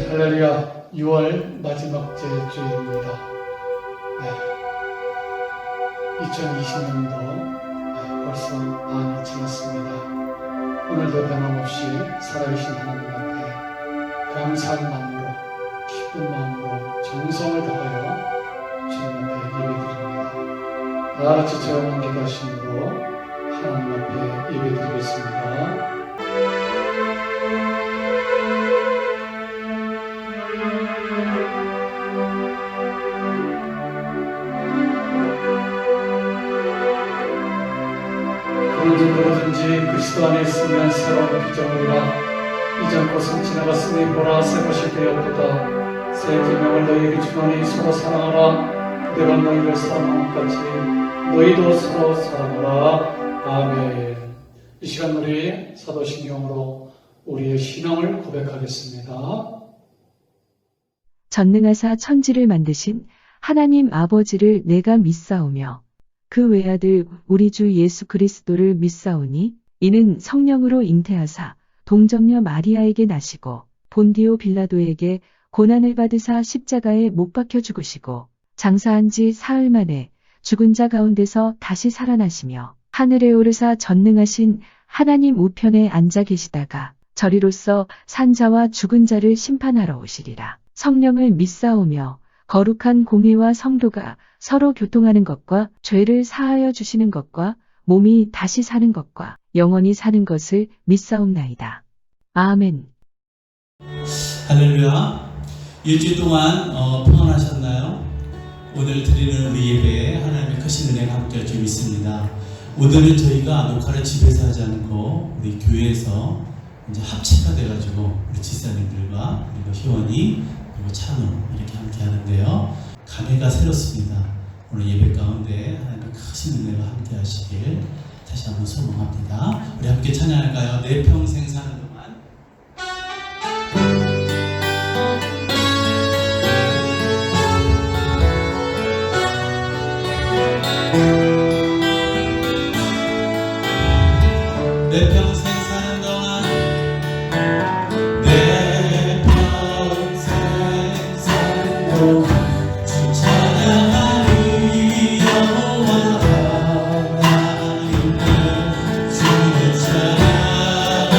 할렐루야 6월 마지막째 주일입니다. 2020년도 벌써 반이 지났습니다. 오늘도 변함없이 살아계신 하나님 앞에 감사한 마음으로 기쁜 마음으로 정성을 다하여 주님 앞에 예배드립니다. 다 같이 조용한 기도하심으로 하나님 앞에 예배드리겠습니다. 그런지 누구든지 그리스도 안에 있으면 새로운 피조물이라 이전 것은 지나갔으니 보라 새 것이 되었도다. 새 계명을 너희에게 주노니 서로 사랑하라. 내가 너희를 사랑한 것 같이 너희도 서로 사랑하라. 아멘. 이 시간 우리 사도신경으로 우리의 신앙을 고백하겠습니다. 전능하사 천지를 만드신 하나님 아버지를 내가 믿사오며 그 외아들 우리 주 예수 그리스도를 믿사오니 이는 성령으로 잉태하사 동정녀 마리아에게 나시고 본디오 빌라도에게 고난을 받으사 십자가에 못 박혀 죽으시고 장사한 지 사흘 만에 죽은 자 가운데서 다시 살아나시며 하늘에 오르사 전능하신 하나님 우편에 앉아 계시다가 저리로서 산자와 죽은 자를 심판하러 오시리라. 성령을 믿사오며 거룩한 공회와 성도가 서로 교통하는 것과 죄를 사하여 주시는 것과 몸이 다시 사는 것과 영원히 사는 것을 믿사옵나이다. 아멘. 할렐루야. 일주일 동안 평안하셨나요? 오늘 드리는 우리 예배에 하나님의 크신 은혜가 함께할 줄 믿습니다. 오늘은 저희가 녹화를 집에서 하지 않고 우리 교회에서 이제 합체가 돼가지고 우리 집사님들과 그리고 희원이 그리고 찬우 이렇게 함께 하는데요. 감회가 새롭습니다. 오늘 예배 가운데 하나님의 크신 은혜가 함께 하시길 다시 한번 소망합니다. 우리 함께 찬양할까요? 내 평생 사는 동안. 내 평생 사는 동안 내 평생 사는 동안 주 찬양하리 여호와 하나님을 주를 찬양하리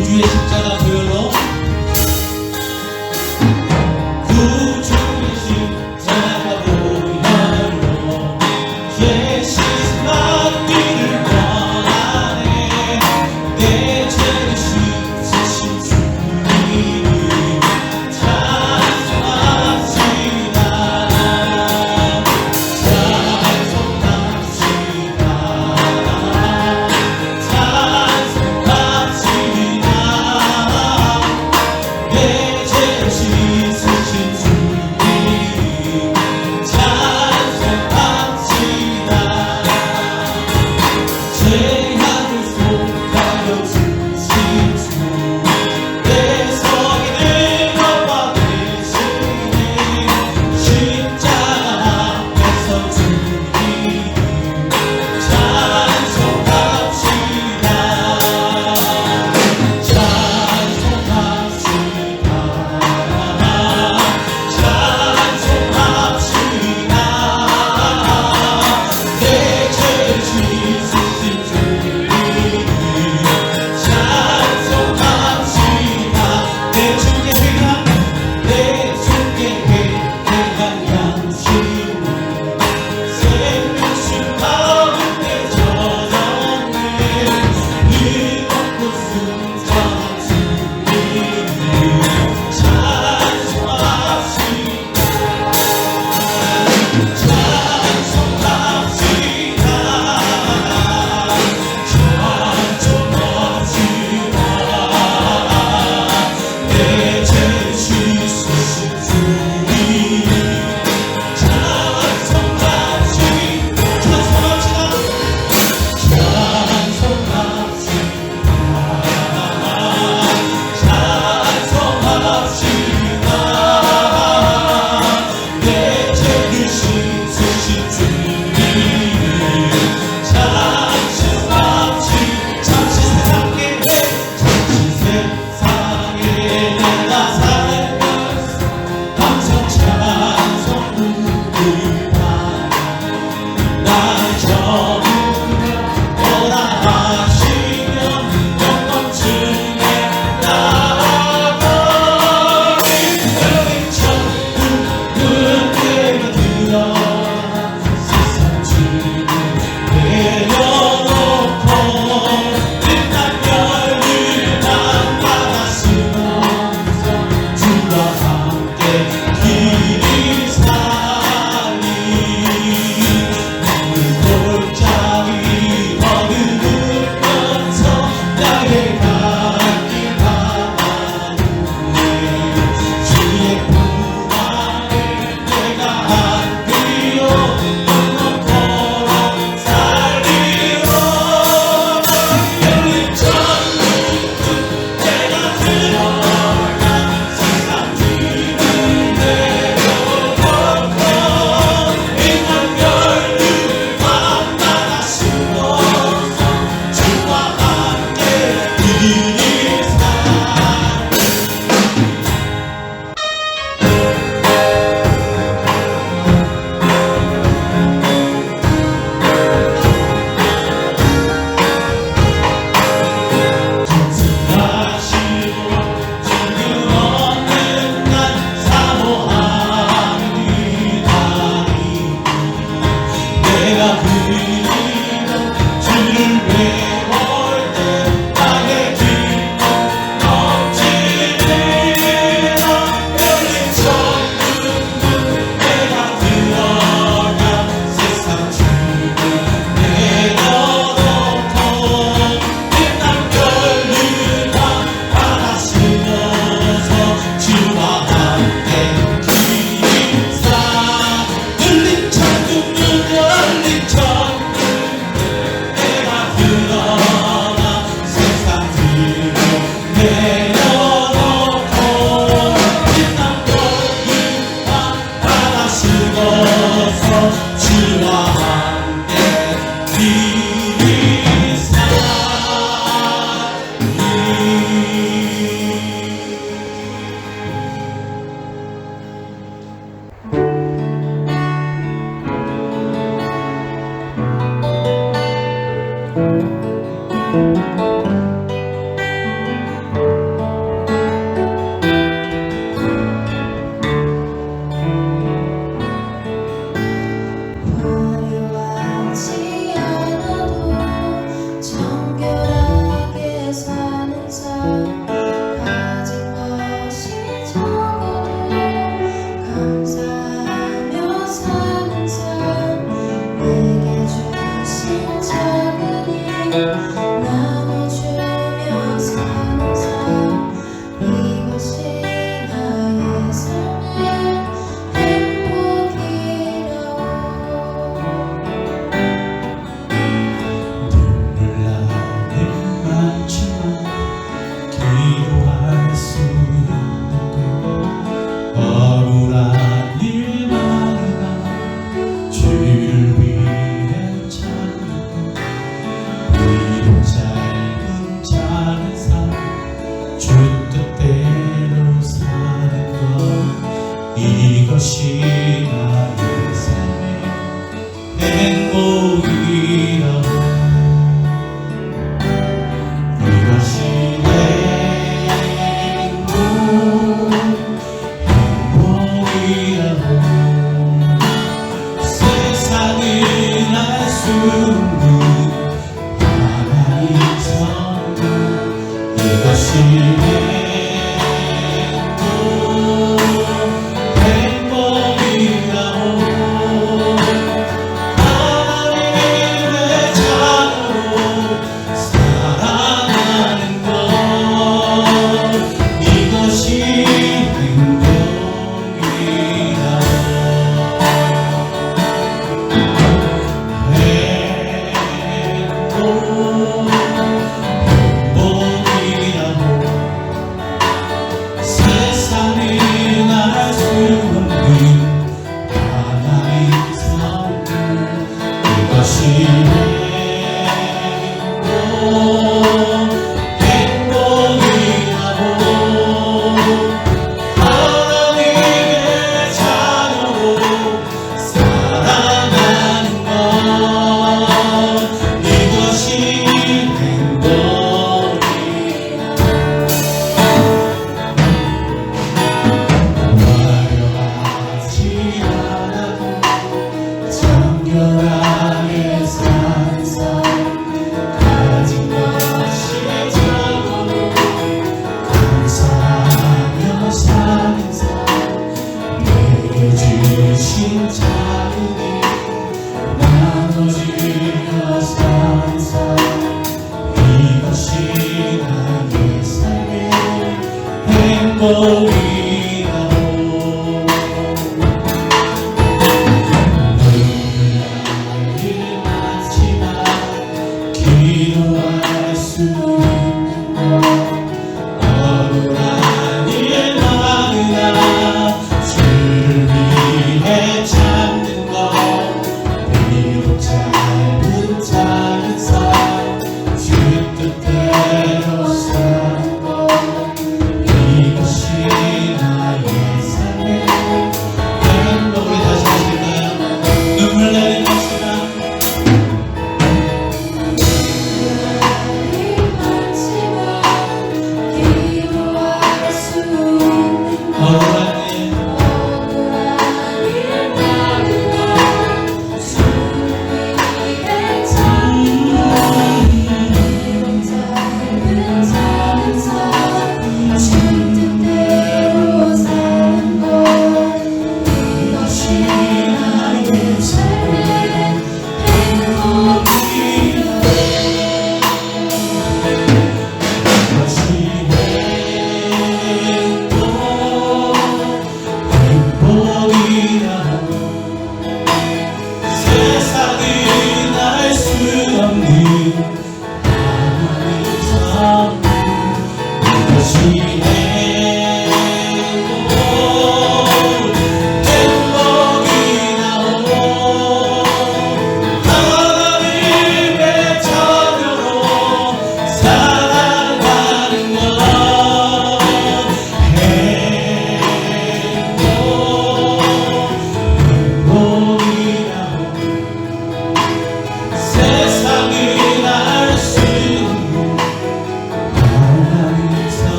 구주의 십자가 보혈로 구주의 십자가 보혈로 죄신 받기를 원하네. 내 죄를 씻으신 주님 찬송합시다.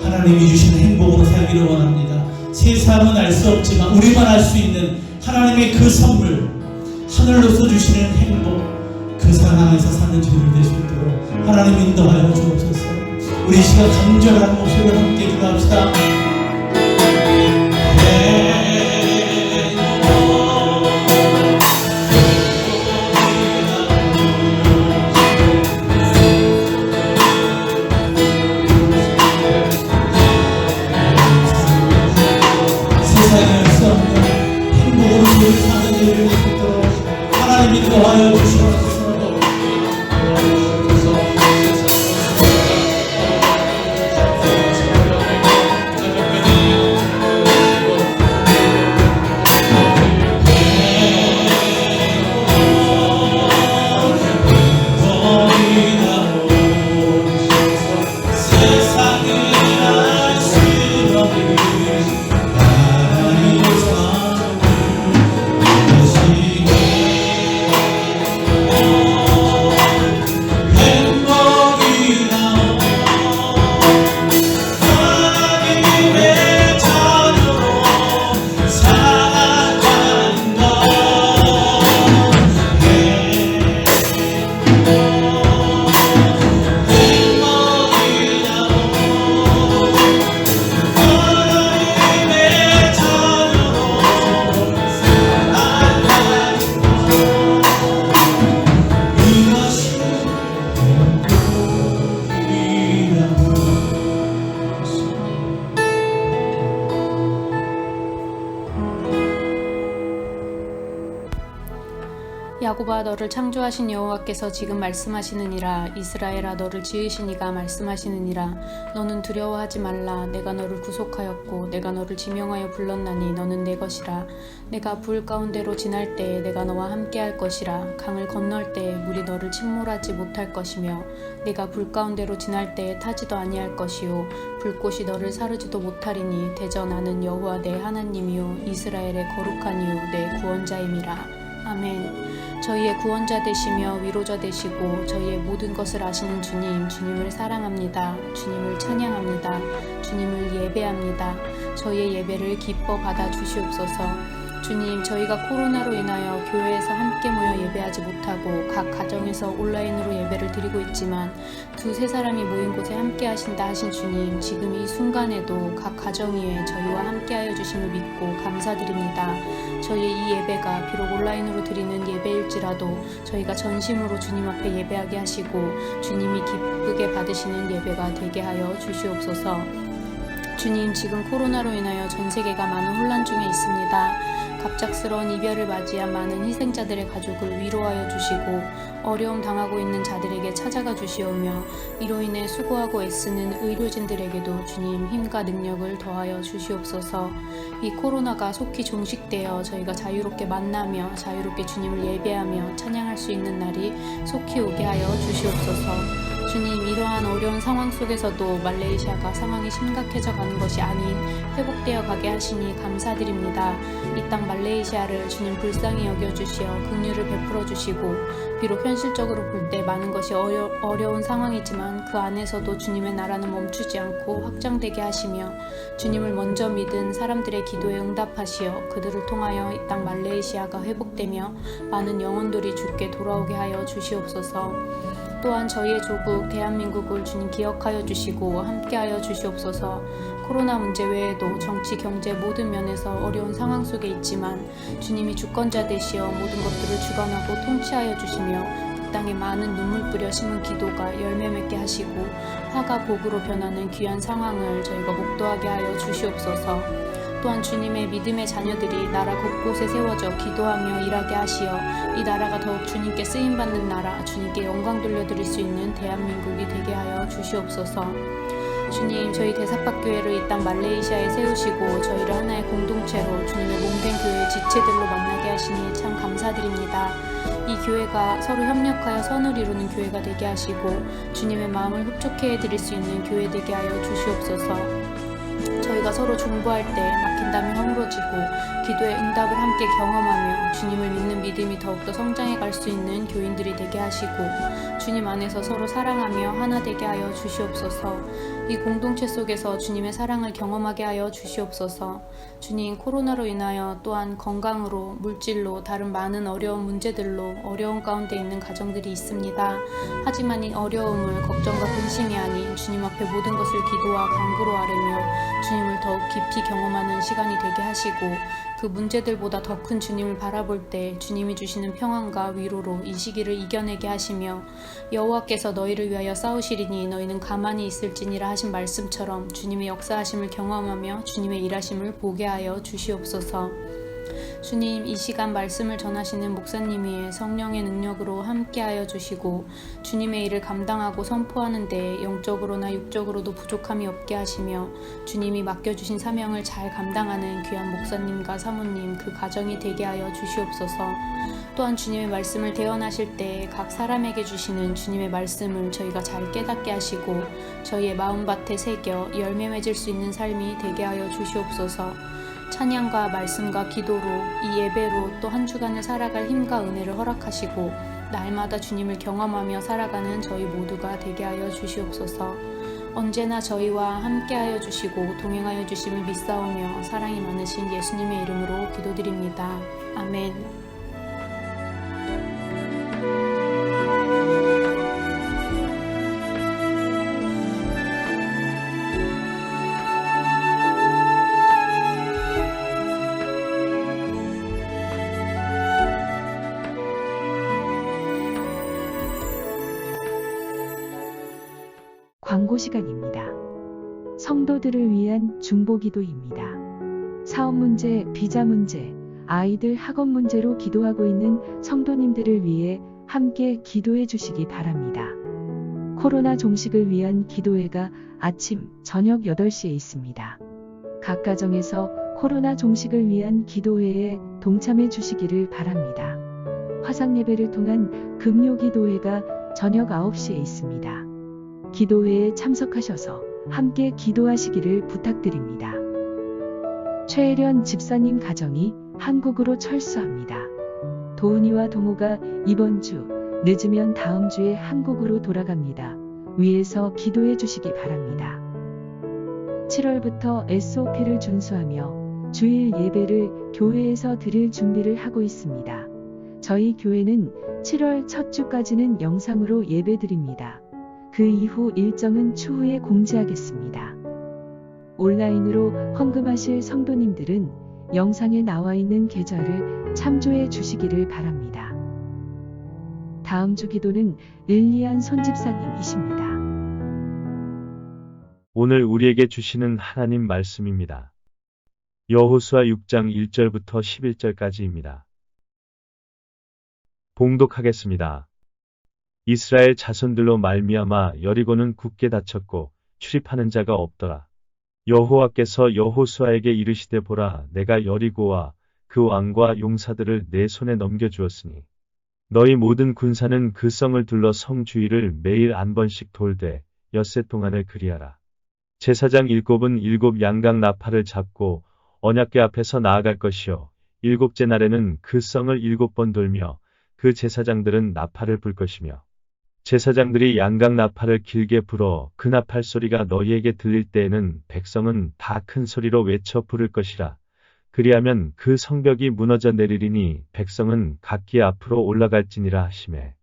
하나님이 주시는 행복으로 살기를 원합니다. 세상은 알 수 없지만 우리만 알 수 있는 하나님의 그 선물, 하늘로서 주시는 행복, 그 상황에서 사는 저희들 될 수 있도록 하나님 인도하여 주옵소서. 우리 이 시간 간절한 목소리로 함께 기도합시다. 야곱아 너를 창조하신 여호와께서 지금 말씀하시느니라. 이스라엘아 너를 지으신 이가 말씀하시느니라. 너는 두려워하지 말라. 내가 너를 구속하였고 내가 너를 지명하여 불렀나니 너는 내 것이라. 내가 불 가운데로 지날 때에 내가 너와 함께할 것이라. 강을 건널 때에 물이 너를 침몰하지 못할 것이며 내가 불 가운데로 지날 때에 타지도 아니할 것이요 불꽃이 너를 사르지도 못하리니 대저 나는 여호와 내 하나님이요 이스라엘의 거룩한 이요 내 구원자임이라. 아멘. 저희의 구원자 되시며 위로자 되시고 저희의 모든 것을 아시는 주님, 주님을 사랑합니다. 주님을 찬양합니다. 주님을 예배합니다. 저희의 예배를 기뻐 받아 주시옵소서. 주님, 저희가 코로나로 인하여 교회에서 함께 모여 예배하지 못하고 각 가정에서 온라인으로 예배를 드리고 있지만 두세 사람이 모인 곳에 함께 하신다 하신 주님, 지금 이 순간에도 각 가정 위에 저희와 함께하여 주심을 믿고 감사드립니다. 저희의 이 예배가 비록 온라인으로 드리는 예배일지라도 저희가 전심으로 주님 앞에 예배하게 하시고 주님이 기쁘게 받으시는 예배가 되게 하여 주시옵소서. 주님, 지금 코로나로 인하여 전 세계가 많은 혼란 중에 있습니다. 갑작스러운 이별을 맞이한 많은 희생자들의 가족을 위로하여 주시고 어려움 당하고 있는 자들에게 찾아가 주시오며 이로 인해 수고하고 애쓰는 의료진들에게도 주님 힘과 능력을 더하여 주시옵소서. 이 코로나가 속히 종식되어 저희가 자유롭게 만나며 자유롭게 주님을 예배하며 찬양할 수 있는 날이 속히 오게 하여 주시옵소서. 주님, 이러한 어려운 상황 속에서도 말레이시아가 상황이 심각해져 가는 것이 아닌 회복되어 가게 하시니 감사드립니다. 이 땅 말레이시아를 주님 불쌍히 여겨주시어 긍휼을 베풀어 주시고 비록 현실적으로 볼 때 많은 것이 어려운 상황이지만 그 안에서도 주님의 나라는 멈추지 않고 확장되게 하시며 주님을 먼저 믿은 사람들의 기도에 응답하시어 그들을 통하여 이 땅 말레이시아가 회복되며 많은 영혼들이 주께 돌아오게 하여 주시옵소서. 또한 저희의 조국 대한민국을 주님 기억하여 주시고 함께하여 주시옵소서. 코로나 문제 외에도 정치, 경제 모든 면에서 어려운 상황 속에 있지만 주님이 주권자 되시어 모든 것들을 주관하고 통치하여 주시며 이 땅에 많은 눈물 뿌려 심은 기도가 열매 맺게 하시고 화가 복으로 변하는 귀한 상황을 저희가 목도하게 하여 주시옵소서. 또한 주님의 믿음의 자녀들이 나라 곳곳에 세워져 기도하며 일하게 하시어 이 나라가 더욱 주님께 쓰임받는 나라, 주님께 영광 돌려드릴 수 있는 대한민국이 되게 하여 주시옵소서. 주님, 저희 대사팍교회를 이 땅 말레이시아에 세우시고 저희를 하나의 공동체로 주님의 몸된 교회의 지체들로 만나게 하시니 참 감사드립니다. 이 교회가 서로 협력하여 선을 이루는 교회가 되게 하시고 주님의 마음을 흡족해 해드릴 수 있는 교회 되게 하여 주시옵소서. 저희가 서로 중보할 때 막힌담이 허물어지고 기도의 응답을 함께 경험하며 주님을 믿는 믿음이 더욱더 성장해 갈 수 있는 교인들이 되게 하시고 주님 안에서 서로 사랑하며 하나 되게 하여 주시옵소서. 이 공동체 속에서 주님의 사랑을 경험하게 하여 주시옵소서. 주님, 코로나로 인하여 또한 건강으로 물질로 다른 많은 어려운 문제들로 어려운 가운데 있는 가정들이 있습니다. 하지만 이 어려움을 걱정과 근심이 아닌 주님 앞에 모든 것을 기도와 간구로 아뢰며 주님을 더욱 깊이 경험하는 시간이 되게 하시고 그 문제들보다 더 큰 주님을 바라볼 때 주님이 주시는 평안과 위로로 이 시기를 이겨내게 하시며 여호와께서 너희를 위하여 싸우시리니 너희는 가만히 있을지니라 하신 말씀처럼 주님의 역사하심을 경험하며 주님의 일하심을 보게 하여 주시옵소서. 주님, 이 시간 말씀을 전하시는 목사님 위에 성령의 능력으로 함께하여 주시고 주님의 일을 감당하고 선포하는 데 영적으로나 육적으로도 부족함이 없게 하시며 주님이 맡겨주신 사명을 잘 감당하는 귀한 목사님과 사모님 그 가정이 되게 하여 주시옵소서. 또한 주님의 말씀을 대언하실 때 각 사람에게 주시는 주님의 말씀을 저희가 잘 깨닫게 하시고 저희의 마음밭에 새겨 열매 맺을 수 있는 삶이 되게 하여 주시옵소서. 찬양과 말씀과 기도로 이 예배로 또 한 주간을 살아갈 힘과 은혜를 허락하시고 날마다 주님을 경험하며 살아가는 저희 모두가 되게 하여 주시옵소서. 언제나 저희와 함께하여 주시고 동행하여 주심을 믿사오며 사랑이 많으신 예수님의 이름으로 기도드립니다. 아멘. 광고 시간입니다. 성도들을 위한 중보기도입니다. 사업 문제, 비자 문제, 아이들 학업 문제로 기도하고 있는 성도님들을 위해 함께 기도해 주시기 바랍니다. 코로나 종식을 위한 기도회가 아침, 저녁 8시에 있습니다. 각 가정에서 코로나 종식을 위한 기도회에 동참해 주시기를 바랍니다. 화상 예배를 통한 금요 기도회가 저녁 9시에 있습니다. 기도회에 참석하셔서 함께 기도하시기를 부탁드립니다. 최혜련 집사님 가정이 한국으로 철수합니다. 도은이와 동호가 이번 주, 늦으면 다음 주에 한국으로 돌아갑니다. 위에서 기도해 주시기 바랍니다. 7월부터 SOP를 준수하며 주일 예배를 교회에서 드릴 준비를 하고 있습니다. 저희 교회는 7월 첫 주까지는 영상으로 예배 드립니다. 그 이후 일정은 추후에 공지하겠습니다. 온라인으로 헌금하실 성도님들은 영상에 나와 있는 계좌를 참조해 주시기를 바랍니다. 다음 주 기도는 릴리안 손집사님이십니다. 오늘 우리에게 주시는 하나님 말씀입니다. 여호수아 6장 1절부터 11절까지입니다. 봉독하겠습니다. 이스라엘 자손들로 말미암아 여리고는 굳게 닫혔고 출입하는 자가 없더라. 여호와께서 여호수아에게 이르시되 보라, 내가 여리고와 그 왕과 용사들을 내 손에 넘겨주었으니 너희 모든 군사는 그 성을 둘러 성 주위를 매일 한 번씩 돌되 엿새 동안을 그리하라. 제사장 7은 7 양각 나팔을 잡고 언약궤 앞에서 나아갈 것이요 7째 날에는 그 성을 7번 돌며 그 제사장들은 나팔을 불 것이며 제사장들이 양각 나팔을 길게 불어 그 나팔 소리가 너희에게 들릴 때에는 백성은 다 큰 소리로 외쳐 부를 것이라. 그리하면 그 성벽이 무너져 내리리니 백성은 각기 앞으로 올라갈지니라 하시매.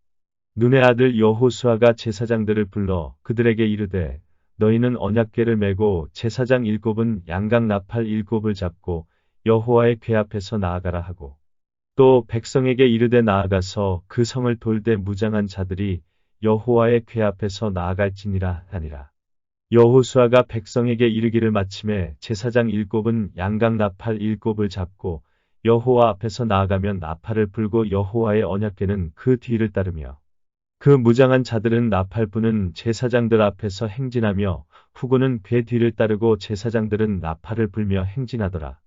눈의 아들 여호수아가 제사장들을 불러 그들에게 이르되 너희는 언약궤를 메고 제사장 7은 양각 나팔 7을 잡고 여호와의 궤 앞에서 나아가라 하고 또 백성에게 이르되 나아가서 그 성을 돌되 무장한 자들이 여호와의 궤 앞에서 나아갈지니라 하니라. 여호수아가 백성에게 이르기를 마침에 제사장 7은 양각 나팔 7을 잡고 여호와 앞에서 나아가면 나팔을 불고 여호와의 언약궤는 그 뒤를 따르며 그 무장한 자들은 나팔 부는 제사장들 앞에서 행진하며 후군은 궤 뒤를 따르고 제사장들은 나팔을 불며 행진하더라.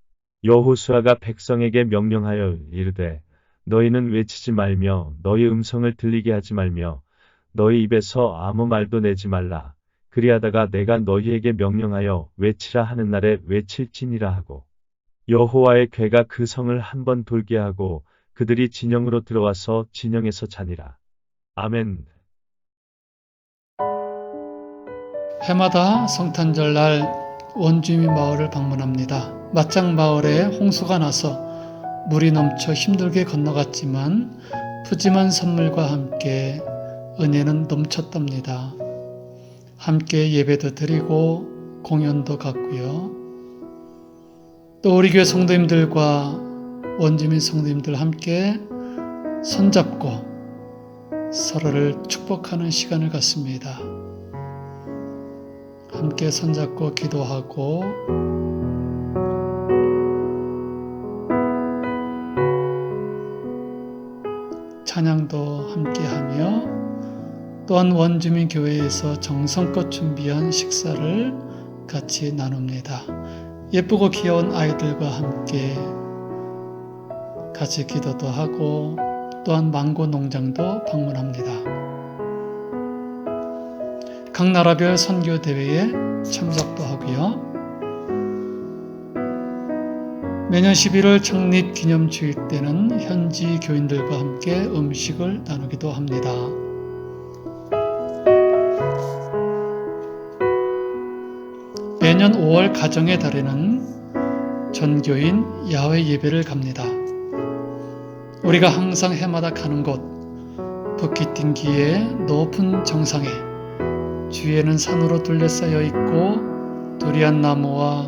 여호수아가 백성에게 명령하여 이르되 너희는 외치지 말며 너희 음성을 들리게 하지 말며 너희 입에서 아무 말도 내지 말라. 그리하다가 내가 너희에게 명령하여 외치라 하는 날에 외칠지니라 하고 여호와의 궤가 그 성을 한 번 돌게 하고 그들이 진영으로 들어와서 진영에서 자니라. 아멘. 해마다 성탄절 날 원주민 마을을 방문합니다. 맞짱 마을에 홍수가 나서 물이 넘쳐 힘들게 건너갔지만 푸짐한 선물과 함께 은혜는 넘쳤답니다. 함께 예배도 드리고 공연도 갔고요. 또 우리 교회 성도님들과 원주민 성도님들 함께 손잡고 서로를 축복하는 시간을 갖습니다. 함께 손잡고 기도하고 찬양도 함께하며 또한 원주민 교회에서 정성껏 준비한 식사를 같이 나눕니다. 예쁘고 귀여운 아이들과 함께 같이 기도도 하고 또한 망고 농장도 방문합니다. 각 나라별 선교 대회에 참석도 하고요. 매년 11월 창립 기념주일 때는 현지 교인들과 함께 음식을 나누기도 합니다. 매년 5월 가정의 달에는 전교인 야외 예배를 갑니다. 우리가 항상 해마다 가는 곳 부키팅기의 높은 정상에 주위에는 산으로 둘러싸여 있고 두리안 나무와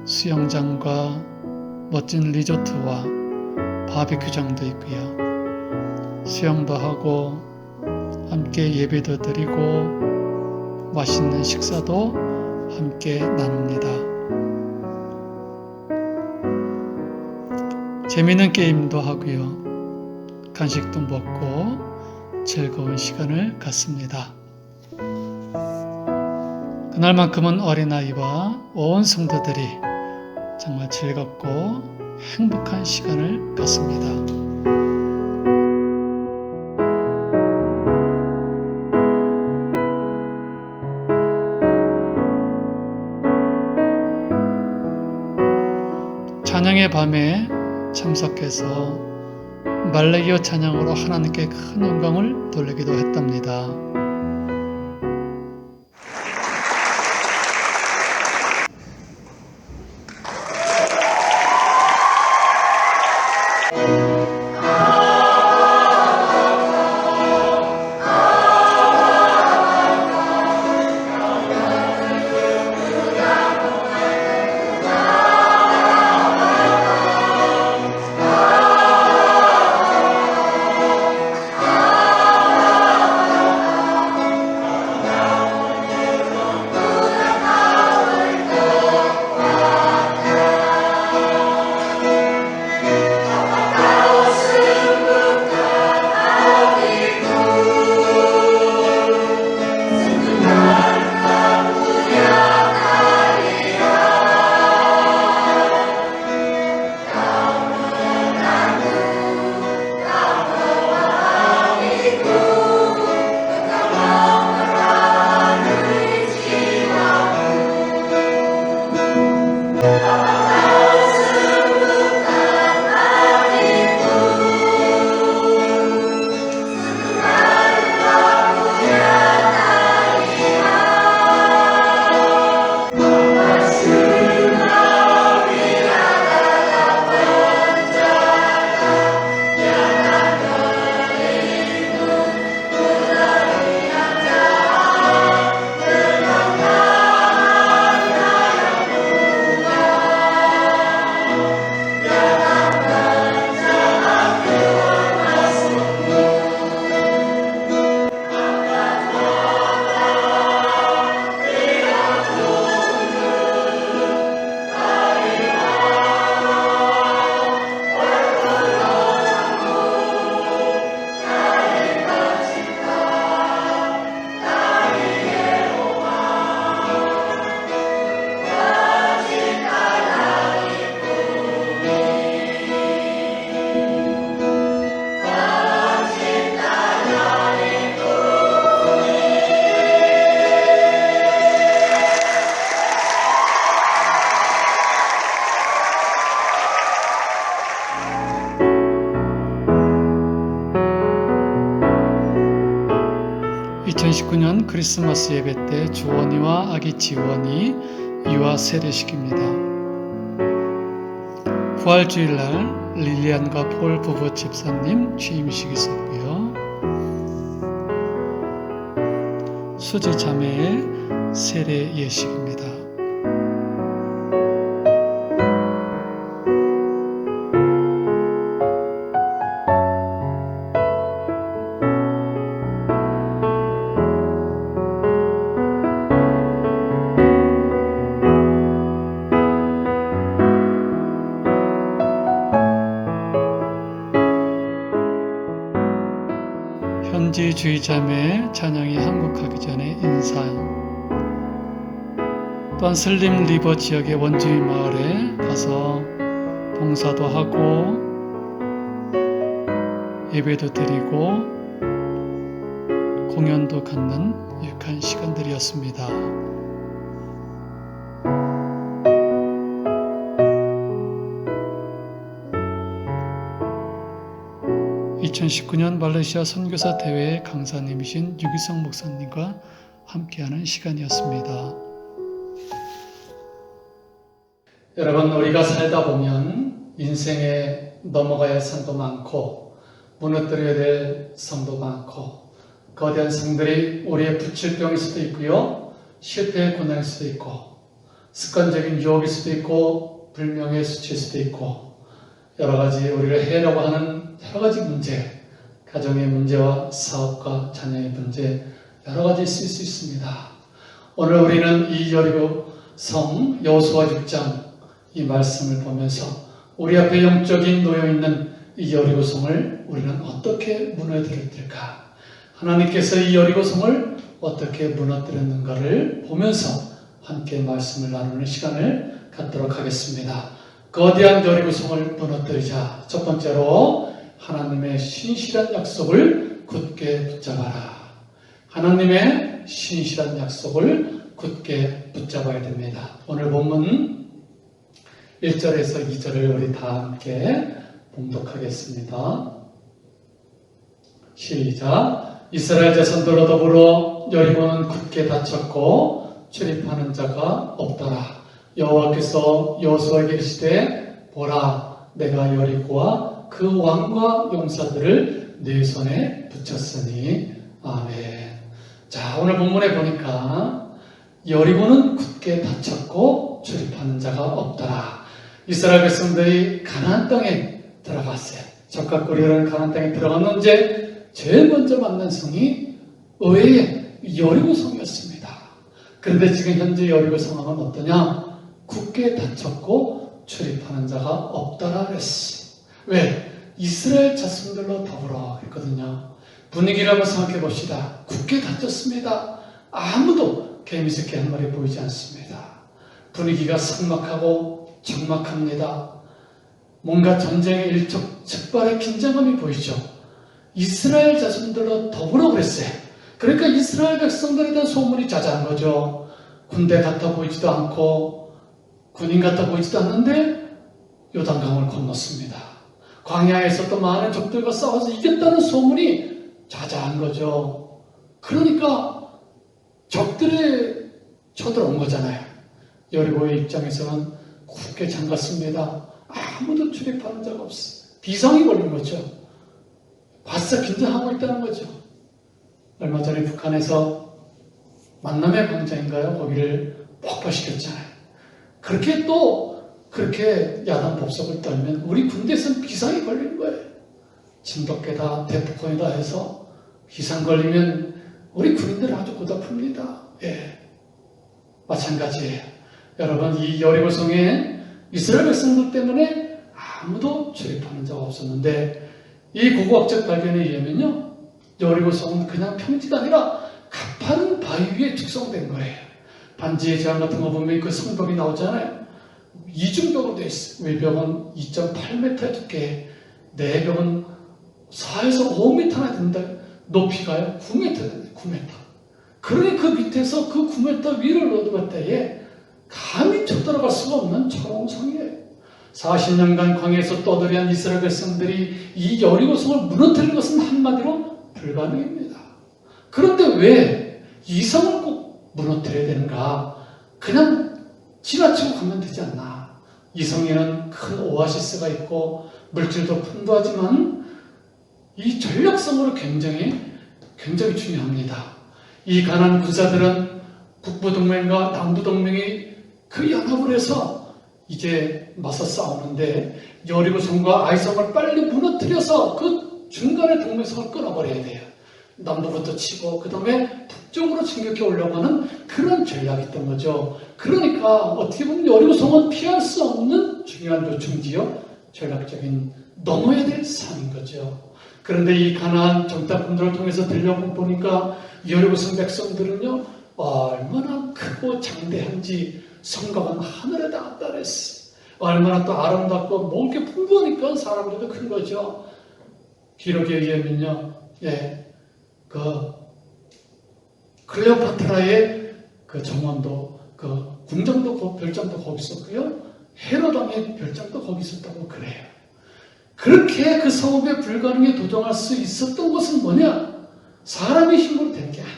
수영장과 멋진 리조트와 바비큐장도 있고요. 수영도 하고 함께 예배도 드리고 맛있는 식사도 함께 나눕니다. 재미있는 게임도 하고요. 간식도 먹고 즐거운 시간을 갖습니다. 그날만큼은 어린아이와 온 성도들이 정말 즐겁고 행복한 시간을 갖습니다. 찬양의 밤에 참석해서 말레이어 찬양으로 하나님께 큰 영광을 돌리기도 했답니다. (2019년) 크리스마스 예배 때 주원이와 아기 지원이 유아 세례식입니다. 부활주일날 릴리안과 폴 부부 집사님 취임식이 있었고요. 수지 자매의 세례 예식입니다. 현지주의 자매 찬양이 한국하기 전에 인사. 또한 슬림 리버 지역의 원주민 마을에 가서 봉사도 하고 예배도 드리고 공연도 갖는 유익한 시간들이었습니다. (2019년) 말레이시아 선교사 대회의 강사님이신 유기성 목사님과 함께하는 시간이었습니다. 여러분, 우리가 살다 보면 인생에 넘어가야 할 산도 많고 무너뜨려야 될 성도 많고 거대한 성들이 우리의 부칠병일 수도 있고요, 실패의 고난일 수도 있고 습관적인 유혹일 수도 있고 불명예의 수치일 수도 있고 여러 가지 우리를 해려고 하는 여러 가지 문제, 가정의 문제와 사업과 자녀의 문제 여러 가지 있을 수 있습니다. 오늘 우리는 이 여리고 성 여호수아 6장 이 말씀을 보면서 우리 앞에 영적인 놓여있는 이 여리고성을 우리는 어떻게 무너뜨렸을까? 하나님께서 이 여리고성을 어떻게 무너뜨렸는가를 보면서 함께 말씀을 나누는 시간을 갖도록 하겠습니다. 거대한 여리고성을 무너뜨리자. 첫 번째로 하나님의 신실한 약속을 굳게 붙잡아라. 하나님의 신실한 약속을 굳게 붙잡아야 됩니다. 오늘 본문 1절에서 2절을 우리 다 함께 봉독하겠습니다. 시작. 이스라엘 자손들로 더불어 여리고는 굳게 닫혔고 출입하는 자가 없더라. 여호와께서 여호수아에게 이르시되 보라, 내가 여리고와 그 왕과 용사들을 네 손에 붙였으니. 아멘. 자, 오늘 본문에 보니까 여리고는 굳게 닫혔고 출입하는 자가 없더라. 이스라엘 백성들이 가나안 땅에 들어갔어요. 적각거리라는 가나안 땅에 들어갔는데 제일 먼저 만난 성이 의외의 여리고 성이었습니다. 그런데 지금 현재 여리고 상황은 어떠냐? 굳게 닫혔고 출입하는 자가 없더라 그랬어. 왜? 이스라엘 자손들로 더불어 했거든요. 분위기를 한번 생각해 봅시다. 굳게 닫혔습니다. 아무도 개미새끼 한 마리 보이지 않습니다. 분위기가 삭막하고 적막합니다. 뭔가 전쟁의 일촉즉발의 긴장감이 보이죠. 이스라엘 자손들로 더불어 그랬어요. 그러니까 이스라엘 백성들에 대한 소문이 자자한 거죠. 군대 같아 보이지도 않고 군인 같아 보이지도 않는데 요단강을 건넜습니다. 광야에 있었던 많은 적들과 싸워서 이겼다는 소문이 자자한 거죠. 그러니까 적들에 쳐들어온 거잖아요. 여리고의 입장에서는 굳게 잠갔습니다. 아무도 출입하는 자가 없어요. 비상이 걸린 거죠. 바싹 긴장하고 있다는 거죠. 얼마 전에 북한에서 만남의 광장인가요? 거기를 폭파시켰잖아요. 그렇게 야단 법석을 떨면 우리 군대에서는 비상이 걸리는 거예요. 진돗개다 대포콘이다 해서 비상 걸리면 우리 군인들 아주 고달픕니다. 예, 마찬가지예요. 여러분, 이 여리고성에 이스라엘 백성들 때문에 아무도 출입하는 자가 없었는데 이 고고학적 발견에 의하면요, 여리고성은 그냥 평지가 아니라 가파른 바위 위에 축성된 거예요. 반지의 제왕 같은 거 보면 그 성벽이 나오잖아요. 이중벽으로 되어 있어요. 외벽은 2.8m 두께, 내벽은 4에서 5m나 된다. 높이가요 9m 된다. 9m. 그러니 그 밑에서 그 9m 위를 얻어볼 때에 감히 쳐들어갈 수가 없는 초롱성이에요. 40년간 광야에서 떠들이한 이스라엘 백성들이 이 여리고성을 무너뜨리는 것은 한마디로 불가능입니다. 그런데 왜 이 성을 꼭 무너뜨려야 되는가? 그냥 지나치고 가면 되지 않나? 이 성에는 큰 오아시스가 있고 물질도 풍부하지만 이 전략성으로 굉장히 중요합니다. 이 가나안 군사들은 북부동맹과 남부동맹이 그 연합을 해서 이제 맞서 싸우는데 여리고성과 아이성을 빨리 무너뜨려서 그 중간에 동맹성을 끊어버려야 돼요. 남부부터 치고 그 다음에 북쪽으로 진격해 올라가는 그런 전략이 있던 거죠. 그러니까 어떻게 보면 여리고성은 피할 수 없는 중요한 요충지요, 전략적인 넘어야 될 산인 거죠. 그런데 이 가나안 정탐꾼들을 통해서 들려보니까 여리고성 백성들은요, 얼마나 크고 장대한지 성곽은 하늘에 닿았다 그랬어. 얼마나 또 아름답고 먹을 게 풍부하니까 사람들도 큰 거죠. 기록에 의하면요, 클레오파트라의 그 정원도, 그 궁정도, 별장도 거기 있었고요, 헤로당의 별장도 거기 있었다고 그래요. 그렇게 그 성읍에 불가능에 도전할 수 있었던 것은 뭐냐? 사람의 힘으로 된 게 아니에요.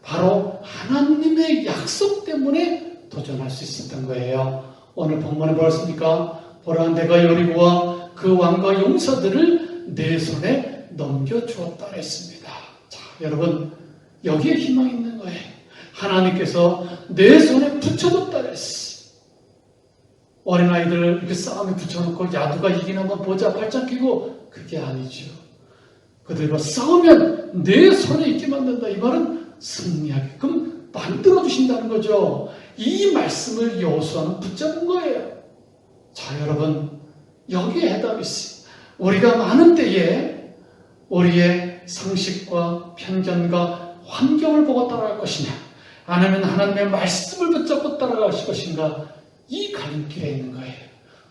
바로 하나님의 약속 때문에 도전할 수 있었던 거예요. 오늘 본문에 보았습니까? 보라, 내가 여리고와 그 왕과 용사들을 내 손에 넘겨주었다 했습니다. 자, 여러분, 여기에 희망이 있는 거예요. 하나님께서 내 손에 붙여줬다 했어. 어린아이들 이렇게 싸움에 붙여놓고 야두가 이기나 한번 보자 팔짱 끼고, 그게 아니죠. 그들과 싸우면 내 손에 있게 만든다. 이 말은 승리하게끔 만들어주신다는 거죠. 이 말씀을 여호수아는 붙잡은 거예요. 자, 여러분, 여기에 해답이 있어요. 우리가 많은 때에 우리의 상식과 편견과 환경을 보고 따라갈 것이냐, 아니면 하나님의 말씀을 붙잡고 따라갈 것인가, 이 갈림길에 있는 거예요.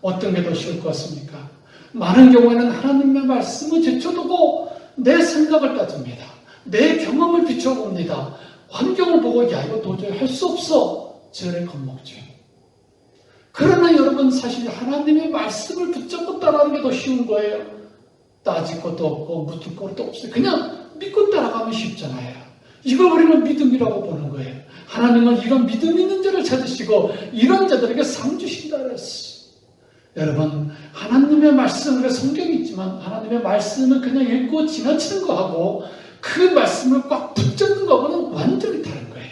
어떤 게 더 쉬울 것 같습니까? 많은 경우에는 하나님의 말씀을 제쳐두고 내 생각을 따집니다. 내 경험을 비춰봅니다. 환경을 보고 야 이거 도저히 할 수 없어. 저를 겁먹죠. 그러나 여러분 사실 하나님의 말씀을 붙잡고 따라가는 게 더 쉬운 거예요. 따질 것도 없고 묻을 것도 없어요. 그냥 믿고 따라가면 쉽잖아요. 이걸 우리는 믿음이라고 보는 거예요. 하나님은 이런 믿음 있는 자를 찾으시고 이런 자들에게 상 주신다 그랬어요. 여러분 하나님의 말씀, 성경이 있지만 하나님의 말씀은 그냥 읽고 지나치는 거하고 그 말씀을 꽉 붙잡는 거하고는 완전히 다른 거예요.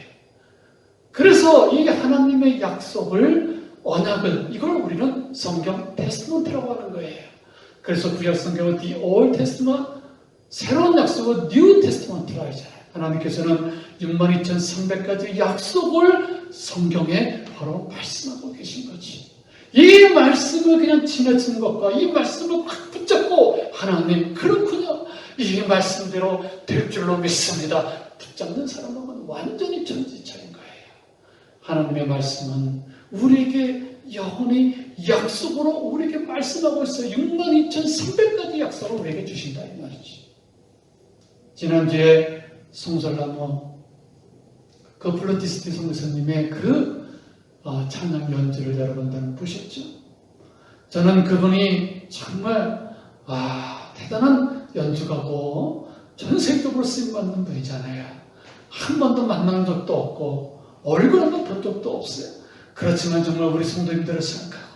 그래서 이 하나님의 약속을, 언약을, 이걸 우리는 성경 테스트먼트라고 하는 거예요. 그래서 구약 성경은 The Old Testament, 새로운 약속은 New Testament라고 하잖아요. 하나님께서는 62,300가지 약속을 성경에 바로 말씀하고 계신 거지. 이 말씀을 그냥 지나치는 것과 이 말씀을 확 붙잡고 하나님 그렇군요, 이 말씀대로 될 줄로 믿습니다, 붙잡는 사람은 완전히 천지차인 거예요. 하나님의 말씀은 우리에게 영원히 약속으로 우리에게 말씀하고 있어요. 62,300가지 약속을 우리에게 주신다 이 말이지. 지난주에 송설나무 그 블루디스티 성교사님의 그 찬양 연주를 여러분들 보셨죠? 저는 그분이 정말 대단한 연주가고 전 세계적으로 쓰임받는 분이잖아요. 한 번도 만난 적도 없고 얼굴 한번 본 적도 없어요. 그렇지만 정말 우리 성도님들을 생각하고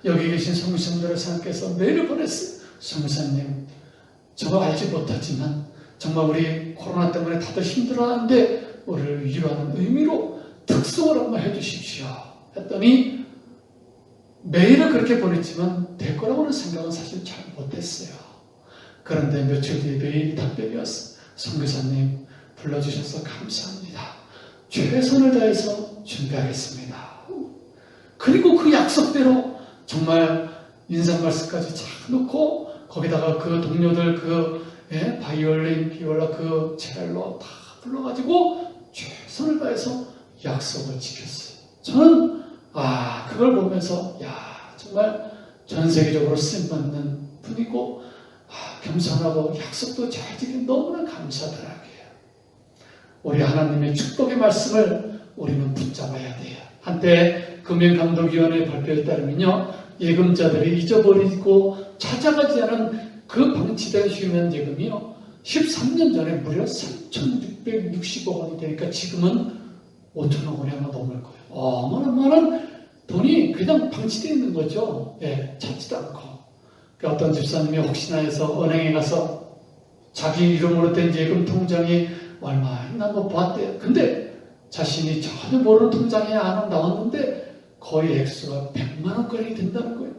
여기 계신 성교사님들을 생각해서 메일을 보냈어요. 성교사님, 저거 알지 못하지만 정말 우리 코로나 때문에 다들 힘들어하는데 우리를 위로하는 의미로 특송을 한번 해주십시오 했더니 메일을 그렇게 보냈지만 될 거라고는 생각은 사실 잘 못했어요. 그런데 며칠 뒤에 메일이 답변이 왔어요. 선교사님 불러주셔서 감사합니다. 최선을 다해서 준비하겠습니다. 그리고 그 약속대로 정말 인사말씀까지 잘 놓고 거기다가 그 동료들 바이올린, 비올라, 그 첼로 다 불러가지고 최선을 다해서 약속을 지켰어요. 저는 그걸 보면서 정말 전 세계적으로 쓰임받는 분이고 겸손하고 약속도 잘 지킨 너무나 감사하더라고요. 우리 하나님의 축복의 말씀을 우리는 붙잡아야 돼요. 한때 금융감독위원회 발표에 따르면요, 예금자들이 잊어버리고 찾아가지 않은 그 방치된 휴면 예금이요 13년 전에 무려 3,660억 원이 되니까 지금은 5천억 원이 아마 넘을 거예요. 어마어마한 돈이 그냥 방치되어 있는 거죠. 찾지도 않고. 그러니까 어떤 집사님이 혹시나 해서 은행에 가서 자기 이름으로 된 예금 통장이 얼마 있나 봤대요. 근데 자신이 전혀 모르는 통장에 안 나왔는데 거의 액수가 100만 원까지 된다는 거예요.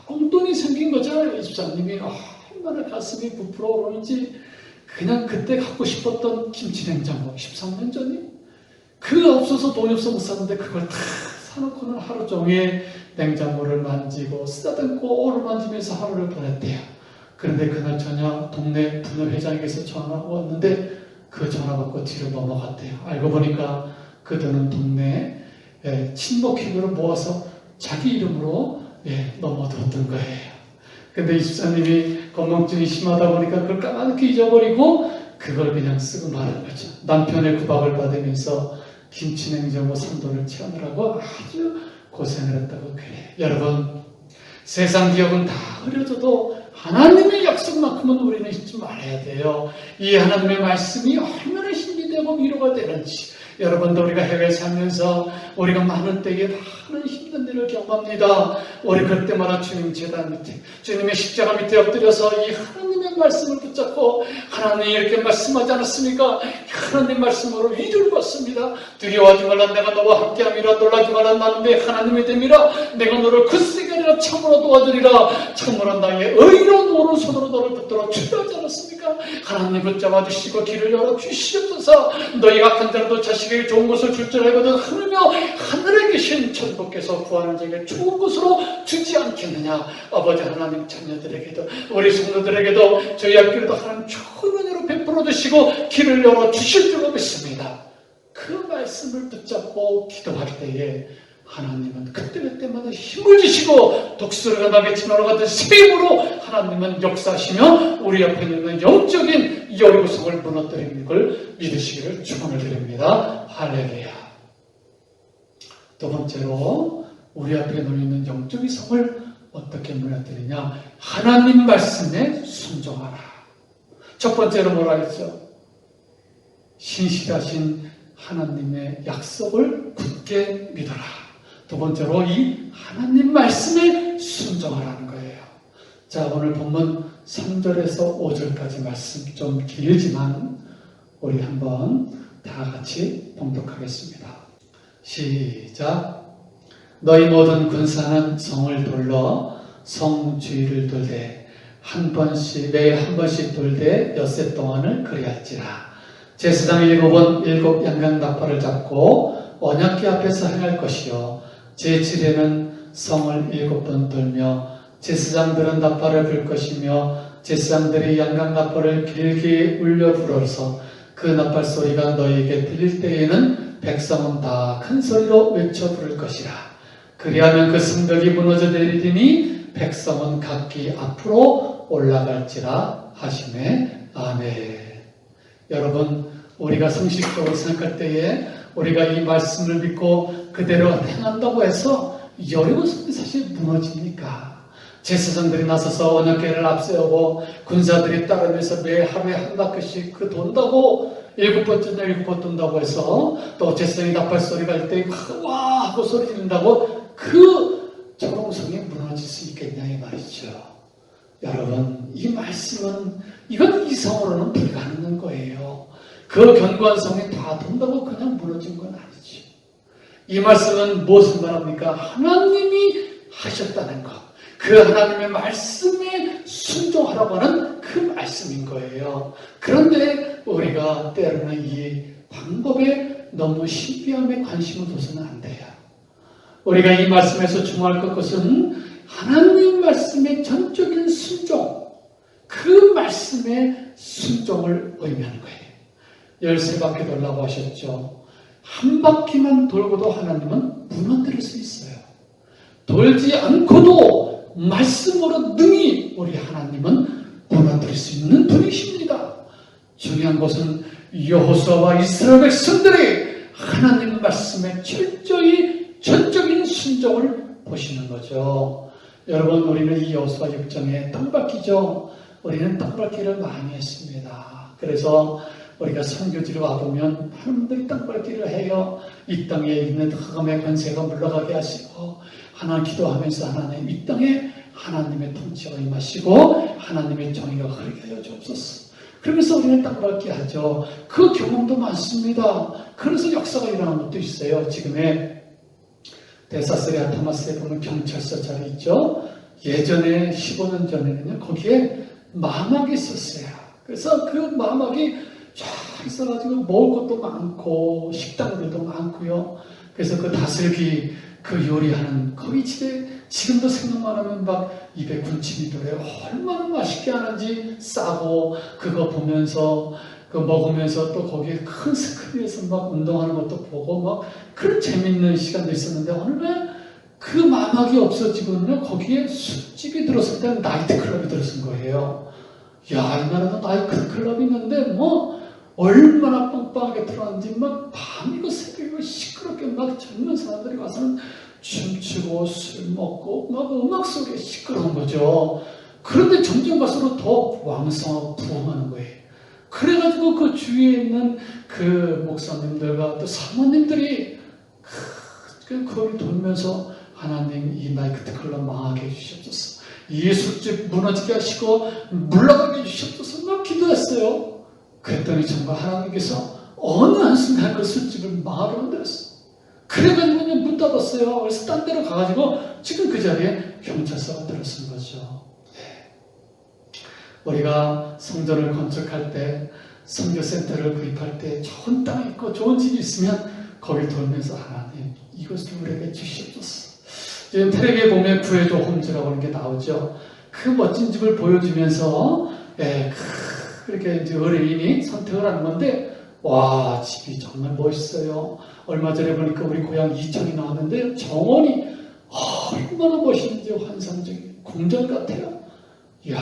꽁돈이 생긴 거잖아요. 이 집사님이 얼마나 가슴이 부풀어 오르는지. 그냥 그때 갖고 싶었던 김치냉장고 13년 전이 그거 없어서 돈이 없어 못 샀는데 그걸 다 사놓고는 하루 종일 냉장고를 만지고 쓰다듬고 오르만지면서 하루를 보냈대요. 그런데 그날 저녁 동네 분회장에게서 전화가 왔는데 그 전화 받고 뒤로 넘어갔대요. 알고 보니까 그 돈은 동네 친목회비로 모아서 자기 이름으로 넘어들었던 거예요. 근데 이 집사님이 건망증이 심하다 보니까 그걸 까맣게 잊어버리고 그걸 그냥 쓰고 마는 거죠. 남편의 구박을 받으면서 김치냉장고 산돈을 채우느라고 아주 고생을 했다고 그래요. 여러분, 세상 기억은 다 흐려져도 하나님의 약속만큼은 우리는 잊지 말아야 돼요. 이 하나님의 말씀이 얼마나 힘이 되고 위로가 되는지. 여러분도 우리가 해외에 살면서 우리가 많은 때에 많은 힘든 일을 경험합니다. 우리 그때마다 주님 제단 밑에, 주님의 십자가 밑에 엎드려서 이 하나님의 말씀을 붙잡고 하나님이 이렇게 말씀하지 않았습니까? 하나님 말씀으로 위로를 받습니다. 두려워하지 말라, 내가 너와 함께함이라. 놀라지 말라, 나는 내 하나님의 됨이라. 내가 너를 굳세게 하리라. 내가 참으로 도와주리라. 참으로 나의 의로운 오른손으로 너를 붙들어 주려하지 않았습니까? 하나님 붙잡아 주시고 길을 열어 주시옵소서. 너희가 악한 자라도 자식에게 좋은 것을 줄 줄 알거든 하느며 하늘에 계신 천부께서 구하는 자에게 좋은 것으로 주지 않겠느냐. 아버지 하나님, 자녀들에게도 우리 성도들에게도 저희 학교에도 하나님 좋은 은혜로 베풀어 주시고 길을 열어 주실 줄로 믿습니다. 그 말씀을 붙잡고 기도할 때에 하나님은 그때마다 힘을 주시고 독수리가 나게 치노로 같은 새 힘으로 하나님은 역사하시며 우리 옆에 있는 영적인 여리고성을 무너뜨리는 걸 믿으시기를 축원을 드립니다. 할렐루야. 두 번째로 우리 앞에 놓이는 영적인 성을 어떻게 무너뜨리냐? 하나님 말씀에 순종하라. 첫 번째로 뭐라 했죠? 신실하신 하나님의 약속을 굳게 믿어라. 두 번째로 이 하나님 말씀에 순종하라는 거예요. 자, 오늘 본문 3절에서 5절까지 말씀 좀 길지만 우리 한번 다 같이 봉독하겠습니다. 시작. 너희 모든 군사는 성을 돌러 성 주위를 돌되 매일 한 번씩 돌되 엿새 동안을 그리할지라. 제사장 7번 7 양각 나팔을 잡고 언약궤 앞에서 행할 것이요 제7회는 성을 7번 돌며 제사장들은 나팔을 불 것이며 제사장들이 양각 나팔을 길게 울려 불어서 그 나팔 소리가 너희에게 들릴 때에는 백성은 다 큰 소리로 외쳐 부를 것이라. 그리하면 그 성벽이 무너져 내리리니 백성은 각기 앞으로 올라갈지라 하시매. 아멘. 여러분, 우리가 상식적으로 생각할 때에 우리가 이 말씀을 믿고 그대로 행한다고 해서 여리고성이 사실 무너집니까? 제사장들이 나서서 언약궤를 앞세우고 군사들이 따르면서 매 하루에 한 바퀴씩 그 돈다고 7번쯤 7번 돈다고 해서 또 제사장이 나팔 소리가 할 때 와 하고 소리 지른다고 그 조롱성이 무너질 수 있겠냐 이 말이죠. 여러분, 이 말씀은 이건 이성으로는 불가능한 거예요. 그 견고한 성이 다 돈다고 그냥 무너진 건 아니죠. 이 말씀은 무엇을 말합니까? 하나님이 하셨다는 것. 그 하나님의 말씀에 순종하라고 하는 그 말씀인 거예요. 그런데 우리가 때로는 이 방법에 너무 신비함에 관심을 둬서는 안 돼요. 우리가 이 말씀에서 중요할 것은 하나님 말씀의 전적인 순종, 그 말씀의 순종을 의미하는 거예요. 13바퀴 돌라고 하셨죠. 한 바퀴만 돌고도 하나님은 무너뜨릴 수 있어요. 돌지 않고도 말씀으로 능히 우리 하나님은 무너뜨릴 수 있는 분이십니다. 중요한 것은 여호수아와 이스라엘 백성들이 하나님 말씀에 철저히 전적인 순종을 보시는 거죠. 여러분, 우리는 이 여호수아 6장의 땅밟기죠. 우리는 땅밟기를 많이 했습니다. 그래서 우리가 선교지로 와보면 하나님들이 땅밟기를 해요. 이 땅에 있는 흑암의 권세가 물러가게 하시고 하나님 기도하면서 하나님 이 땅에 하나님의 통치가 임하시고 하나님의 정의가 흐르게 하여 주옵소서. 그러면서 우리는 땅밟기 하죠. 그 경험도 많습니다. 그래서 역사가 일어나는 것도 있어요. 지금의 데사스리아 타마스에 보면 경찰서 자리 있죠. 예전에 15년 전에는요, 거기에 마막이 있었어요. 그래서 그 마막이 쫙 있어가지고 먹을 것도 많고 식당들도 많고요. 그래서 그 다슬기 그 요리하는 거기 집에 지금도 생각만 하면 막 입에 군침이 돌아요. 얼마나 맛있게 하는지 싸고 그거 보면서 그 먹으면서 또 거기에 큰 스크린에서 막 운동하는 것도 보고 막 그런 재밌는 시간도 있었는데 어느 날 그 마막이 없어지고는요, 거기에 술집이 들었을 때는 나이트클럽이 들어선 거예요. 야, 이 나라도 나이트클럽이 있는데 뭐 얼마나 빵빵하게 들어왔는지 막 밤이고 새벽이고 시끄럽게 막 젊은 사람들이 와서는 춤추고 술 먹고 막 음악 소리에 시끄러운 거죠. 그런데 점점 갈수록 더 왕성하고 부흥하는 거예요. 그래가지고 그 주위에 있는 그 목사님들과 또 사모님들이 거기 돌면서 하나님 이 나이트클럽 망하게 해주시옵소서. 이 술집 무너지게 하시고 물러가게 해주시옵소서. 막 기도했어요. 그랬더니 정말 하나님께서 어느 한순간 그 술집을 망하게 만들었어요. 그래가지고 그냥 문 닫았어요. 그래서 딴 데로 가가지고 지금 그 자리에 경찰서가 들어선 거죠. 우리가 성전을 건축할 때, 선교센터를 구입할 때 좋은 땅 있고 좋은 집이 있으면 거기 돌면서 하나님 이것을 우리에게 주시옵소서. 지금 텔레비에 보면 구해줘 홈즈라고 하는 게 나오죠. 그 멋진 집을 보여주면서 그렇게 이제 의뢰인이 선택을 하는 건데, 와, 집이 정말 멋있어요. 얼마 전에 보니까 우리 고향 이천이 나왔는데 정원이 얼마나 멋있는지 환상적인 궁전 같아요. 이야,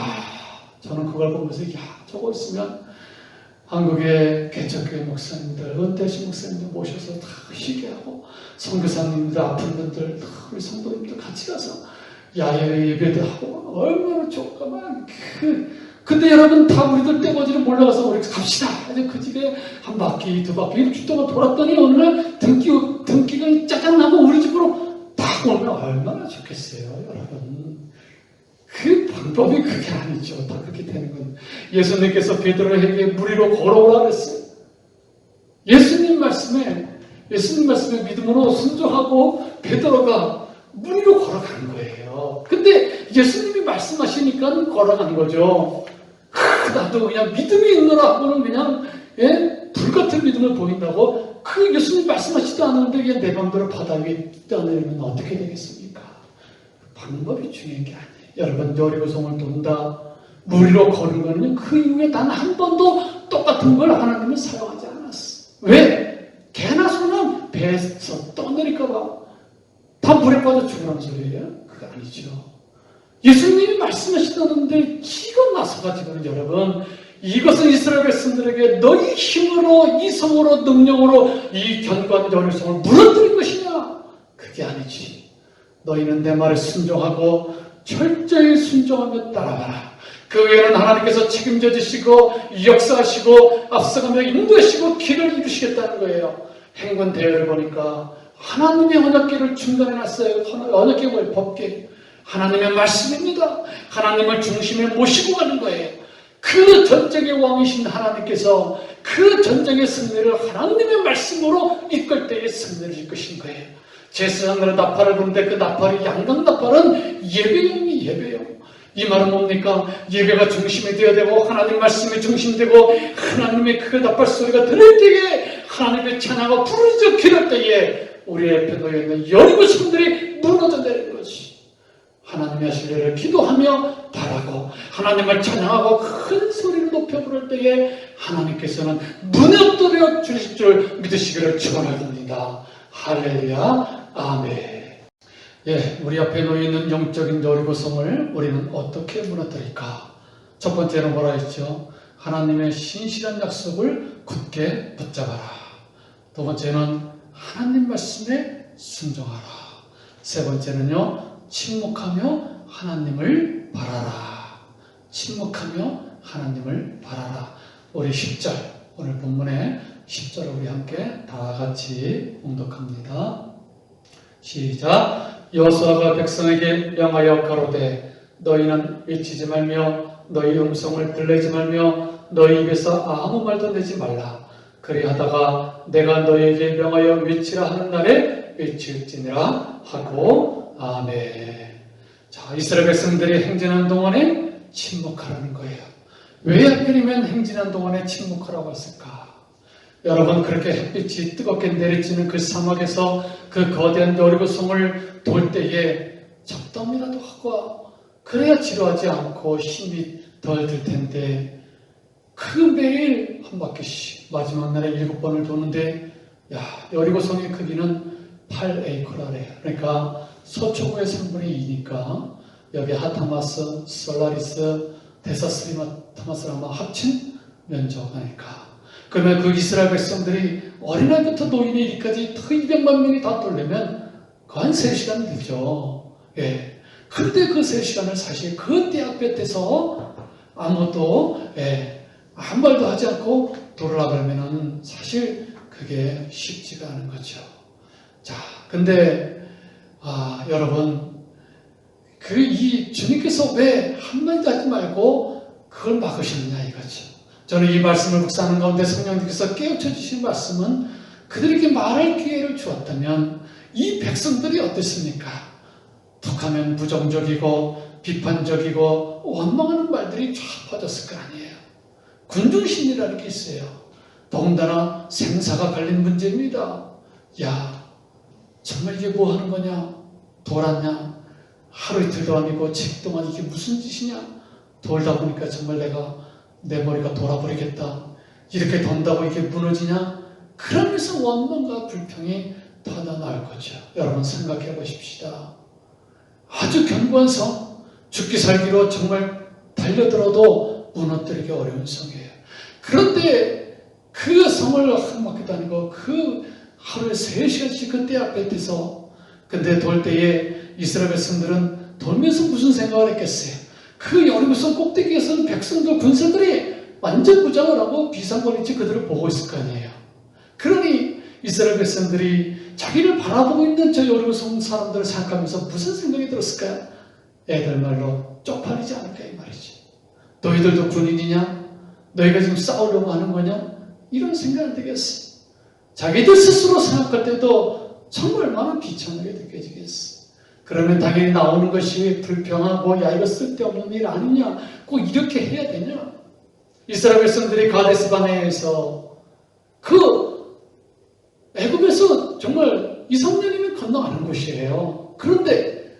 저는 그걸 보면서 저거 있으면 한국의 개척교회 목사님들, 은퇴하신 목사님들 모셔서 다 쉬게 하고, 선교사님들, 아픈 분들, 우리 성도님들 같이 가서 야외 예배도 하고 얼마나 좋을까. 근데 여러분 다 우리들 떼거지를 몰라가서 우리 갑시다. 그 집에 한 바퀴, 두 바퀴 일주일 동안 돌았더니 어느 날 등기가 짜증나고 우리 집으로 딱 오면 얼마나 좋겠어요, 여러분. 그 방법이 그게 아니죠. 다 그렇게 되는 건. 예수님께서 베드로에게 물 위로 걸어오라 그랬어요. 예수님 말씀에 믿음으로 순종하고 베드로가 물 위로 걸어간 거예요. 근데 예수님이 말씀하시니까 걸어간 거죠. 나도 그냥 믿음이 있노라 하고는 그냥 불같은 믿음을 보인다고, 그 예수님 말씀하시지도 않았는데 그냥 내 맘대로 바다 위에 떠내리면 어떻게 되겠습니까? 방법이 중요한 게 아니에요. 여러분, 여리고성을 돈다, 물 위로 걸은 거는 그 이후에 단 한 번도 똑같은 걸 하나님은 사용하지 않았어. 왜? 개나 소는 배에서 떠내릴까봐 다 물에 빠져 죽으라는 소리예요? 그거 아니죠. 예수님이 말씀하시다는데 기가 나서가지고는, 여러분, 이것은 이스라엘 백성들에게 너희 힘으로, 이성으로, 능력으로 이 견고한 여리고성을 무너뜨린 것이냐? 그게 아니지. 너희는 내 말에 순종하고 철저히 순종하며 따라가라. 그 외에는 하나님께서 책임져 주시고 역사하시고 앞서가며 인도하시고 길을 이루시겠다는 거예요. 행군 대회를 보니까 하나님의 언약궤를 중간에 놨어요. 언약궤가 뭐예요? 법궤. 하나님의 말씀입니다. 하나님을 중심에 모시고 가는 거예요. 그 전쟁의 왕이신 하나님께서 그 전쟁의 승리를 하나님의 말씀으로 이끌 때에 승리를 이끄신 거예요. 제사장들은 나팔을 부는데 그 나팔이, 양강 나팔은 예배용. 이 말은 뭡니까? 예배가 중심이 되어야 되고 하나님 말씀이 중심이 되고 하나님의 그 나팔 소리가 들릴 때에 하나님의 찬양과 부르짖어 기를 때에 우리 옆에 놓여있는 여리고 성들이 무너져 내리는 것이, 하나님의 신뢰를 기도하며 바라고 하나님을 찬양하고 큰 소리를 높여 부를 때에 하나님께서는 무너뜨려 주실 줄 믿으시기를 축원합니다. 할렐루야, 아멘. 우리 앞에 놓여있는 영적인 여리고성을 우리는 어떻게 무너뜨릴까? 첫 번째는 뭐라 했죠? 하나님의 신실한 약속을 굳게 붙잡아라. 두 번째는 하나님 말씀에 순종하라. 세 번째는요, 침묵하며 하나님을 바라라. 침묵하며 하나님을 바라라. 우리 10절, 오늘 본문의 10절을 우리 함께 다 같이 봉독합니다. 시작. 여호수아가 백성에게 명하여 가로되 너희는 외치지 말며 너희 음성을 들리지 말며 너희 입에서 아무 말도 내지 말라. 그리하다가 내가 너희에게 명하여 외치라 하는 날에 외칠지니라 하고. 아멘. 자, 이스라엘 백성들이 행진하는 동안에 침묵하라는 거예요. 왜 하필이면 행진하는 동안에 침묵하라고 했을까? 여러분, 그렇게 햇빛이 뜨겁게 내리쬐는 그 사막에서 그 거대한 여리고성을 돌 때에 잡담이라도 하고 그래야 지루하지 않고 힘이 덜 들 텐데, 그 매일 한 바퀴씩 마지막 날에 7번을 도는데, 여리고성의 크기는 8에이커라래요. 그러니까 서초구의 3분의 2니까 여기 하타마스, 솔라리스, 데사스리마타마스랑 합친 면적이니까, 그러면 그 이스라엘 백성들이 어린아이부터 노인에 이르기까지 200만 명이 다 돌려면 그 한 3시간 되죠. 근데 그 3시간을 사실 그 대학볕에서 아무것도 아무 말도 하지 않고 돌으라 그러면은 사실 그게 쉽지가 않은 거죠. 자, 근데 여러분, 이 주님께서 왜 한마디도 하지 말고 그걸 막으셨느냐 이거죠. 저는 이 말씀을 묵상하는 가운데 성령님께서 깨우쳐 주신 말씀은 그들에게 말할 기회를 주었다면 이 백성들이 어땠습니까? 툭하면 부정적이고 비판적이고 원망하는 말들이 쫙 퍼졌을 거 아니에요. 군중심리라는 게 있어요. 더군다나 생사가 걸린 문제입니다. 야, 정말 이게 뭐 하는 거냐? 돌았냐? 하루 이틀도 아니고 7일 동안 이게 무슨 짓이냐? 돌다 보니까 정말 내 머리가 돌아버리겠다. 이렇게 돈다고 이게 무너지냐? 그러면서 원망과 불평이 터져나올 거죠. 여러분 생각해 보십시다. 아주 견고한 성, 죽기 살기로 정말 달려들어도 무너뜨리기 어려운 성이에요. 그런데 그 성을 한 바퀴 다니고 그 하루에 3시간씩 그때 앞에 돼서 근데 돌 때에 이스라엘 백성들은 돌면서 무슨 생각을 했겠어요? 그 여리고성 꼭대기에서는 백성들 군사들이 완전 무장을 하고 비상거리치 그들을 보고 있을 거 아니에요. 그러니 이스라엘 백성들이 자기를 바라보고 있는 저 여리고성 사람들을 생각하면서 무슨 생각이 들었을까요? 애들 말로 쪽팔리지 않을까 이 말이지. 너희들도 군인이냐? 너희가 지금 싸우려고 하는 거냐? 이런 생각은 되겠어. 자기들 스스로 생각할 때도 정말 많은 비참하게 느껴지겠어. 그러면 당연히 나오는 것이 불평하고 야 이거 쓸데없는 일 아니냐? 꼭 이렇게 해야 되냐? 이스라엘 백성들이 가데스 바네아에서 그 애굽에서 정말 2, 3년이면 건너가는 곳이에요. 그런데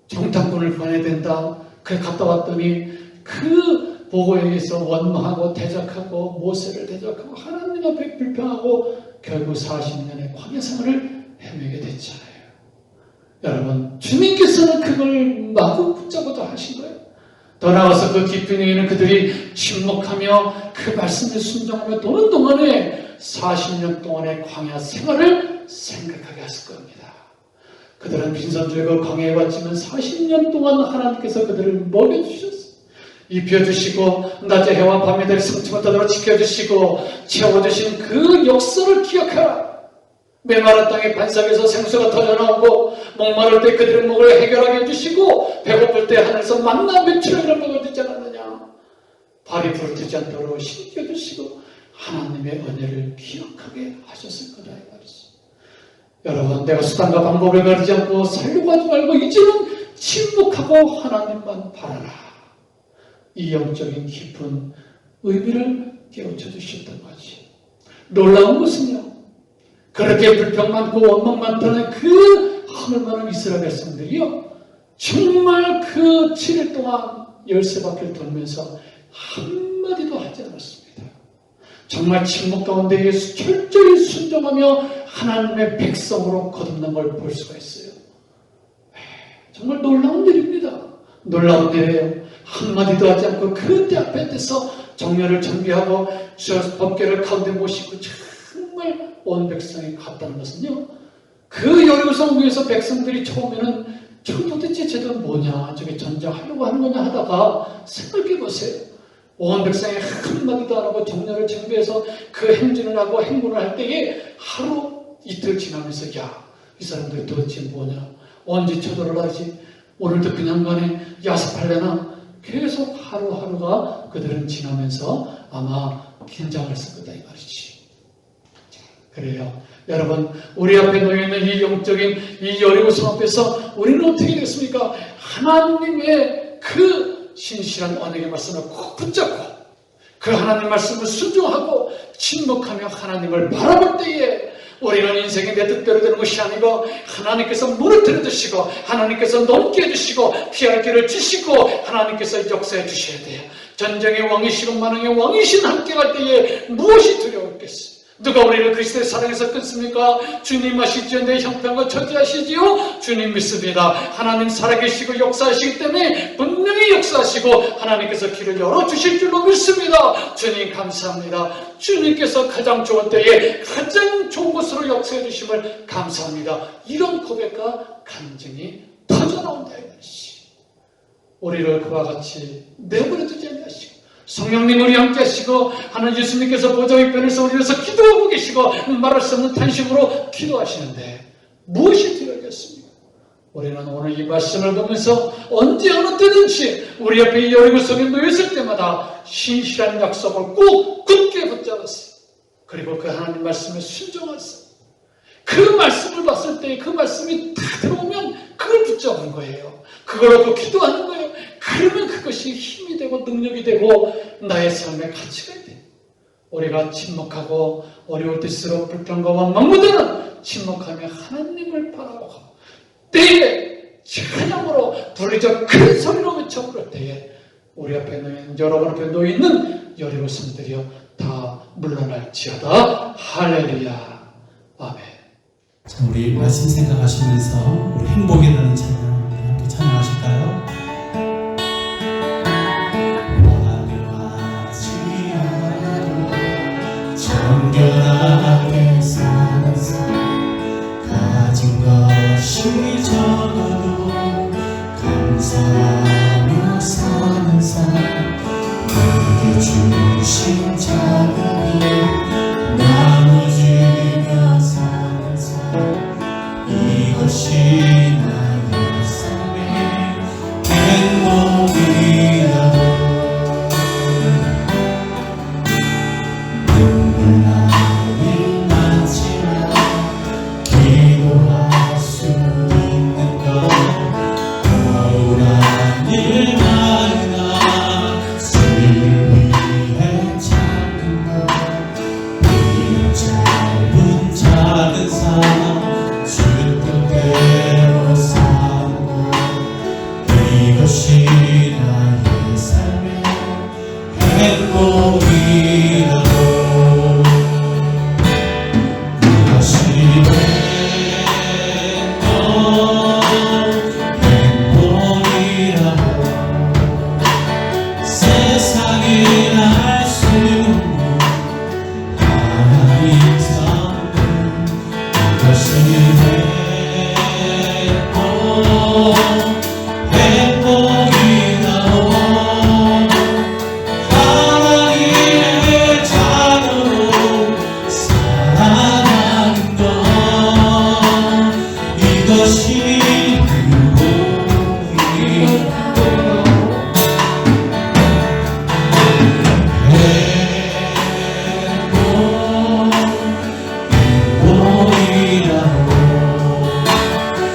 정탐꾼을 보내야 된다. 그래 갔다 왔더니 그 보고에 의해서 원망하고 대적하고 모세를 대적하고 하나님 앞에 불평하고 결국 40년의 광야 생활을 헤매게 됐잖아요. 여러분 주님께서는 그걸 마구 붙잡아도 하신 거예요. 더 나아가서 그 깊은 의에는 그들이 침묵하며 그 말씀에 순종하며 도는 동안에 40년 동안의 광야 생활을 생각하게 하실 겁니다. 그들은 빈손 들고 광야에 왔지만 40년 동안 하나님께서 그들을 먹여주셨어요. 입혀주시고 낮에 해와 밤에 들 성취마다로 지켜주시고 채워주신 그 역사를 기억하라. 메마른 땅의 반석에서 생수가 터져나오고 목마를 때 그들의 목을 해결하게 해주시고 배고플 때 하늘에서 만나 며칠을 먹어주지 않았느냐. 발이 부르뜨지 않도록 신겨주시고 하나님의 은혜를 기억하게 하셨을 거다 이 말이죠. 여러분 내가 수단과 방법을 가리지 않고 살려고 하지 말고 이제는 침묵하고 하나님만 바라라. 이 영적인 깊은 의미를 깨우쳐 주셨던 거지. 놀라운 것은요. 그렇게 불평 많고 원망 많다는 그 하늘 많은 이스라엘 백성들이요. 정말 그 7일 동안 13바퀴를 돌면서 한마디도 하지 않았습니다. 정말 침묵 가운데 예수 철저히 순종하며 하나님의 백성으로 거듭난 걸 볼 수가 있어요. 정말 놀라운 일입니다. 놀라운 일이에요. 한마디도 하지 않고 그때 앞에 대서 정렬을 준비하고 저 법궤를 가운데 모시고 정말 온 백성이 갔다는 것은요. 그 여리고성 위에서 백성들이 처음에는 저 도대체 쟤들 뭐냐 저게 전쟁하려고 하는 거냐 하다가 생각해 보세요. 온 백성이 한마디도 안 하고 정렬을 준비해서 그 행진을 하고 행군을 할 때에 하루 이틀 지나면서 야 이 사람들이 도대체 뭐냐 언제 처돌을 하지 오늘도 그냥 가네 야습할래나 계속 하루하루가 그들은 지나면서 아마 긴장했을 거다 이 말이지. 그래요. 여러분 우리 앞에 놓여있는 이 영적인 이 여리고성 앞에서 우리는 어떻게 됐습니까? 하나님의 그 신실한 언약의 말씀을 꼭 붙잡고 그 하나님 말씀을 순종하고 침묵하며 하나님을 바라볼 때에 우리는 인생이 내 뜻대로 되는 것이 아니고 하나님께서 무너뜨려 주시고 하나님께서 넘게 해주시고 피할 길을 주시고 하나님께서 역사해 주셔야 돼요. 전쟁의 왕이시고 만왕의 왕이신 함께 갈 때에 무엇이 두려웠겠어요? 누가 우리를 그리스도의 사랑에서 끊습니까? 주님 아시지요? 내 형편과 처지하시지요? 주님 믿습니다. 하나님 살아계시고 역사하시기 때문에 분명히 역사하시고 하나님께서 길을 열어주실 줄로 믿습니다. 주님 감사합니다. 주님께서 가장 좋은 때에 가장 좋은 곳으로 역사해 주심을 감사합니다. 이런 고백과 간증이 터져나온다 이 말이지. 우리를 그와 같이 내버려두지 않으시고 성령님 우리 함께 하시고 하나님 예수님께서 보좌 우편에서 우리 위해서 기도하고 계시고 말할 수 없는 탄식으로 기도하시는데 무엇이 두렵겠습니까? 우리는 오늘 이 말씀을 보면서 언제 어느 때든지 우리 앞에 이 여리고성에 놓였을 때마다 신실한 약속을 꼭 굳게 붙잡았어요. 그리고 그 하나님 말씀에 순종하세요. 그 말씀을 봤을 때 그 말씀이 다 들어오면 그걸 붙잡은 거예요. 그걸로 기도하는 거예요. 그러면 그것이 힘이 되고 능력이 되고 나의 삶의 가치가 돼요. 우리가 침묵하고 어려울 때일수록 불평과 원망보다는 침묵하며 하나님을 바라보고 때에 찬양으로 부르짖어 큰 소리로 외쳐 부를 때에 우리 앞에 놓인 여러분 앞에 놓여있는 여리고 성들이여 다 물러날지어다. 할렐루야. 아멘. 자, 우리 말씀 생각하시면서 우리 행복이라는 찬양 우리 함께 찬양하실까요? 화려하지 않아도 정결하게 사는 삶 가진 것이 적어도 감사하며 사는 삶 내게 주신 작은 일 나눠주며 사는 삶 이것이 나의 삶의 행복이라고 눈물 나일 많지만 기도할 수 있는 것 억울한 일 많으나 주를 위해 참는 것 이 짧은 작은 삶 주 뜻대로 사는 것 이것이 나의 삶의 행복이라고 이것이 행복이라고 세상이 알 수 없는 하나님 선물 이것이 행복이라고 하나님의 자녀로 살아가는 것 이것이 행복이라고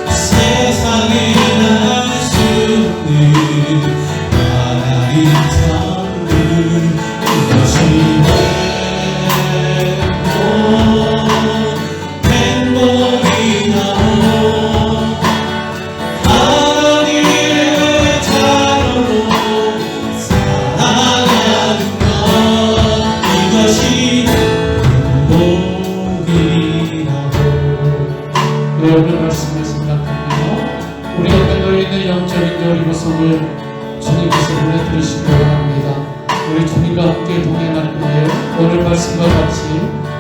세상에 날 수 없는 하나님 선물 이것이 행복이라고 하나님의 자녀로 살아가는 것 이것이 행복이라고 오늘 말씀을 생각하며 우리 앞에 놓여있는 영적인 여리고성을 주님께서 보내드리시기 바랍니다. 우리 주님과 함께 동행할 때에 오늘 말씀과 같이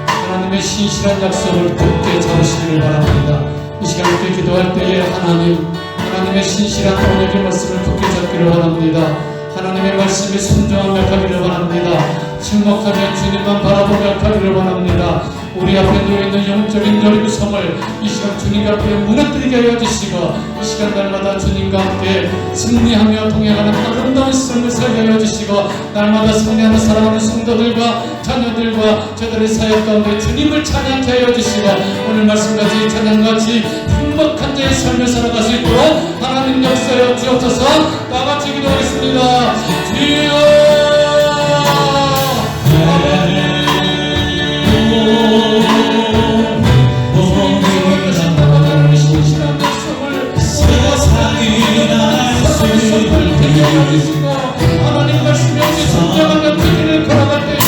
하나님의 신실한 약속을 굳게 잡으시기를 바랍니다. 이 시간 함께 기도할 때에 하나님의 신실한 언약의 말씀을 굳게 잡기를 바랍니다. 하나님의 말씀에 순종하며 가기를 바랍니다. 침묵하며 주님만 바라보며 가기를 바랍니다. 우리 앞에 놓여있는 영적인 여리고성을 이 시간 주님과 함께 무너뜨리게 하여 주시고 이 시간 날마다 주님과 함께 승리하며 동행하는 아름다운 삶을 살게 하여 주시고 날마다 승리하는 사랑하는 성도들과 자녀들과 저들의 사역 가운데 주님을 찬양케 하여 주시고 오늘 말씀까지 찬양같이 행복한 자의 삶을 살아갈 수 있도록 하나님 역사여 주옵소서. 나같이 기도하겠습니다. 주여 하나님 말씀에 순종하며 그 길을 걸어갈 때에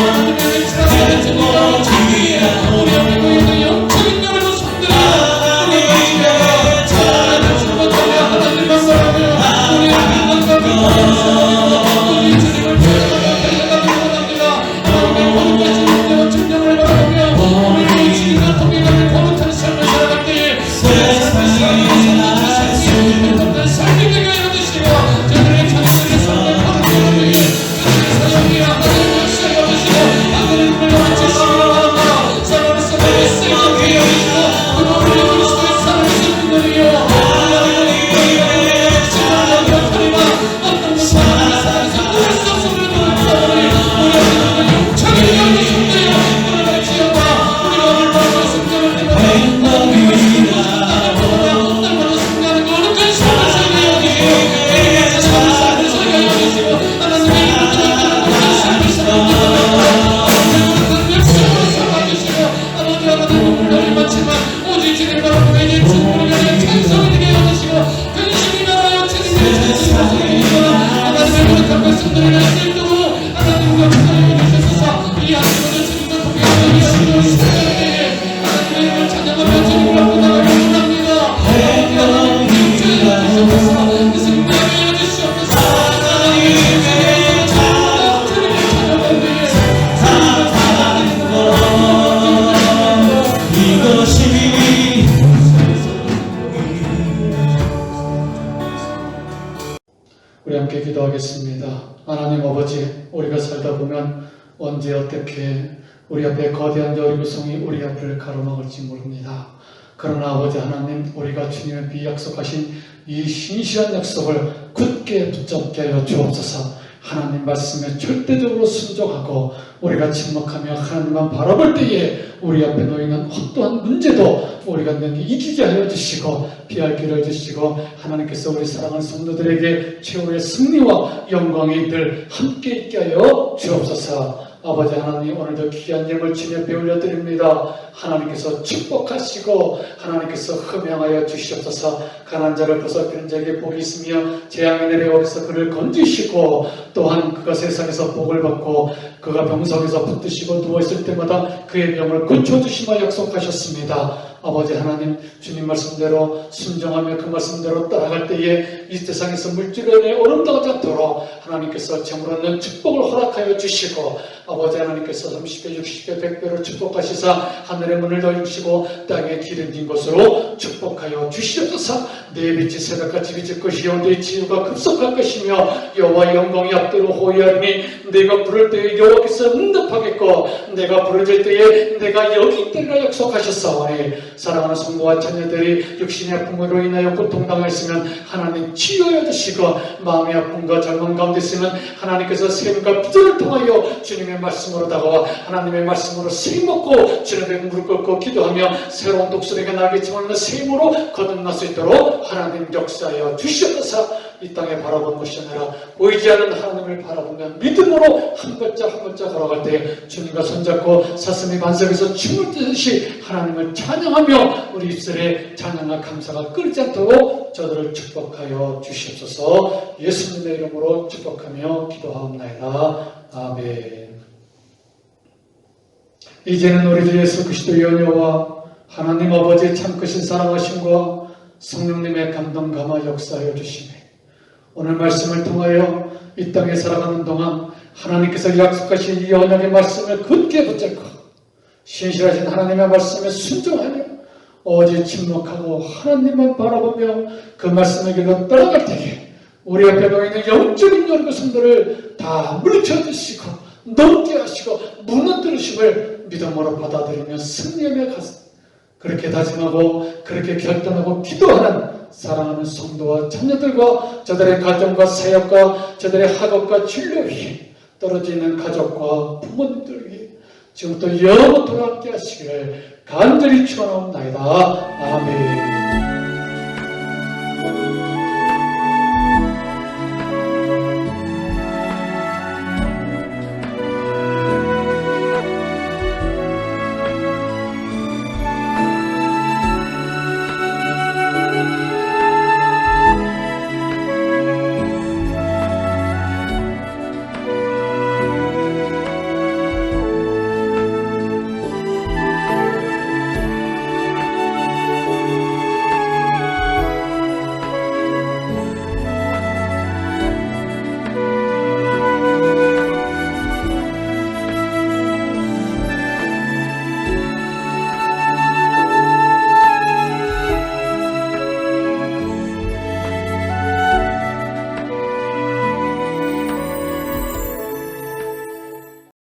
하나님의 지나가는 주님과 우리 앞에 있는 영적인 여러분 손들이 우리 앞에 잘하며 하나님만 바라며 우리 앞에 우리 주님을 달려가기 원합니다. 하나님의 모든 것이 능력과 증명을 바라보며 우리 주님과 동행하는 거룩한 삶을 살아갈 때에 세상이 말씀들을 할 수 있도록 하나님 역사해 주셔서 이 아침을 주님과 통해 하나님을 찬양하며 주님을 보다가 원합니다. 하나님 주여 그 승리를 주시옵소서. 하나님의 우리 함께 기도하겠습니다. 하나님 아버지, 우리가 살다 보면 언제 어떻게 우리 앞에 거대한 여리고성이 우리 앞을 가로막을지 모릅니다. 그러나 아버지 하나님, 우리가 주님의 비약속하신 이 신실한 약속을 굳게 붙잡게 하여 주옵소서. 하나님 말씀에 절대적으로 순종하고 우리가 침묵하며 하나님만 바라볼 때에 우리 앞에 놓이는 어떠한 문제도 우리가 능히 이기게 하여 주시고 피할 길을 주시고 하나님께서 우리 사랑하는 성도들에게 최후의 승리와 영광이 늘 함께 있게 하여 주옵소서. 아버지 하나님, 오늘도 귀한 예물 주님 앞에 올려드립니다. 하나님께서 축복하시고 하나님께서 흠양하여 주시옵소서. 가난한 자를 보살피는 자에게 복이 있으며 재앙이 내려오면서 그를 건지시고 또한 그가 세상에서 복을 받고 그가 병석에서 붙드시고 누워있을 때마다 그의 병을 고쳐주시며 약속하셨습니다. 아버지 하나님, 주님 말씀대로 순종하며 그 말씀대로 따라갈 때에 이 세상에서 물질에 어른당하지 않도록 하나님께서 점으로 없는 축복을 허락하여 주시고 아버지 하나님께서 30배, 60배, 100배로 축복하시사 하늘의 문을 열시고 땅에 기름진 곳으로 축복하여 주시옵소서. 내 빛이 새벽같이 비칠 것이요 내 치유가 급속할 것이며 여호와의 영광이 앞뒤로 호위하리니 내가 부를 때에 여호와께서 응답하겠고 내가 부르짖을 때에 내가 여기 있으리라 약속하셨사오니 사랑하는 성도와 자녀들이 육신의 아픔으로 인하여 고통당했으면 하나님 치유하여 주시고 마음의 아픔과 절망 가운데 있으면 하나님께서 샘과 비전을 통하여 주님의 말씀으로 다가와 하나님의 말씀으로 세임먹고 주님의 무릎 꿇고 기도하며 새로운 독수리가 날개치는 세임으로 거듭날 수 있도록 하나님 역사하여 주시옵소서. 이 땅에 바라본 것이 아니라 보이지 않는 하나님을 바라보며 믿음으로 한 발짝 한 발짝 걸어갈 때 주님과 손잡고 사슴이 반석에서 춤을 추듯이 하나님을 찬양하며 우리 입술에 찬양과 감사가 끓지 않도록 저들을 축복하여 주시옵소서. 예수님의 이름으로 축복하며 기도하옵나이다. 아멘. 이제는 우리 주 예수 그리스도의 연여와 하나님 아버지의 참 크신 사랑하심과 성령님의 감동 감화 역사하여 주시네. 오늘 말씀을 통하여 이 땅에 살아가는 동안 하나님께서 약속하신 이 언약의 말씀을 굳게 붙잡고 신실하신 하나님의 말씀에 순종하며 오직 침묵하고 하나님만 바라보며 그 말씀의 길로 따라갈 때에 우리 앞에 놓이는 영적인 연구성들을 다 물리쳐주시고 넘게 하시고 무너뜨리심을 믿음으로 받아들이며 승리하며 가서 그렇게 다짐하고 그렇게 결단하고 기도하는 사랑하는 성도와 자녀들과 저들의 가정과 사역과 저들의 학업과 진로 위에 떨어져 있는 가족과 부모님들 위해 지금부터 영원토록 함께 하시기를 간절히 축원하옵나이다. 아멘.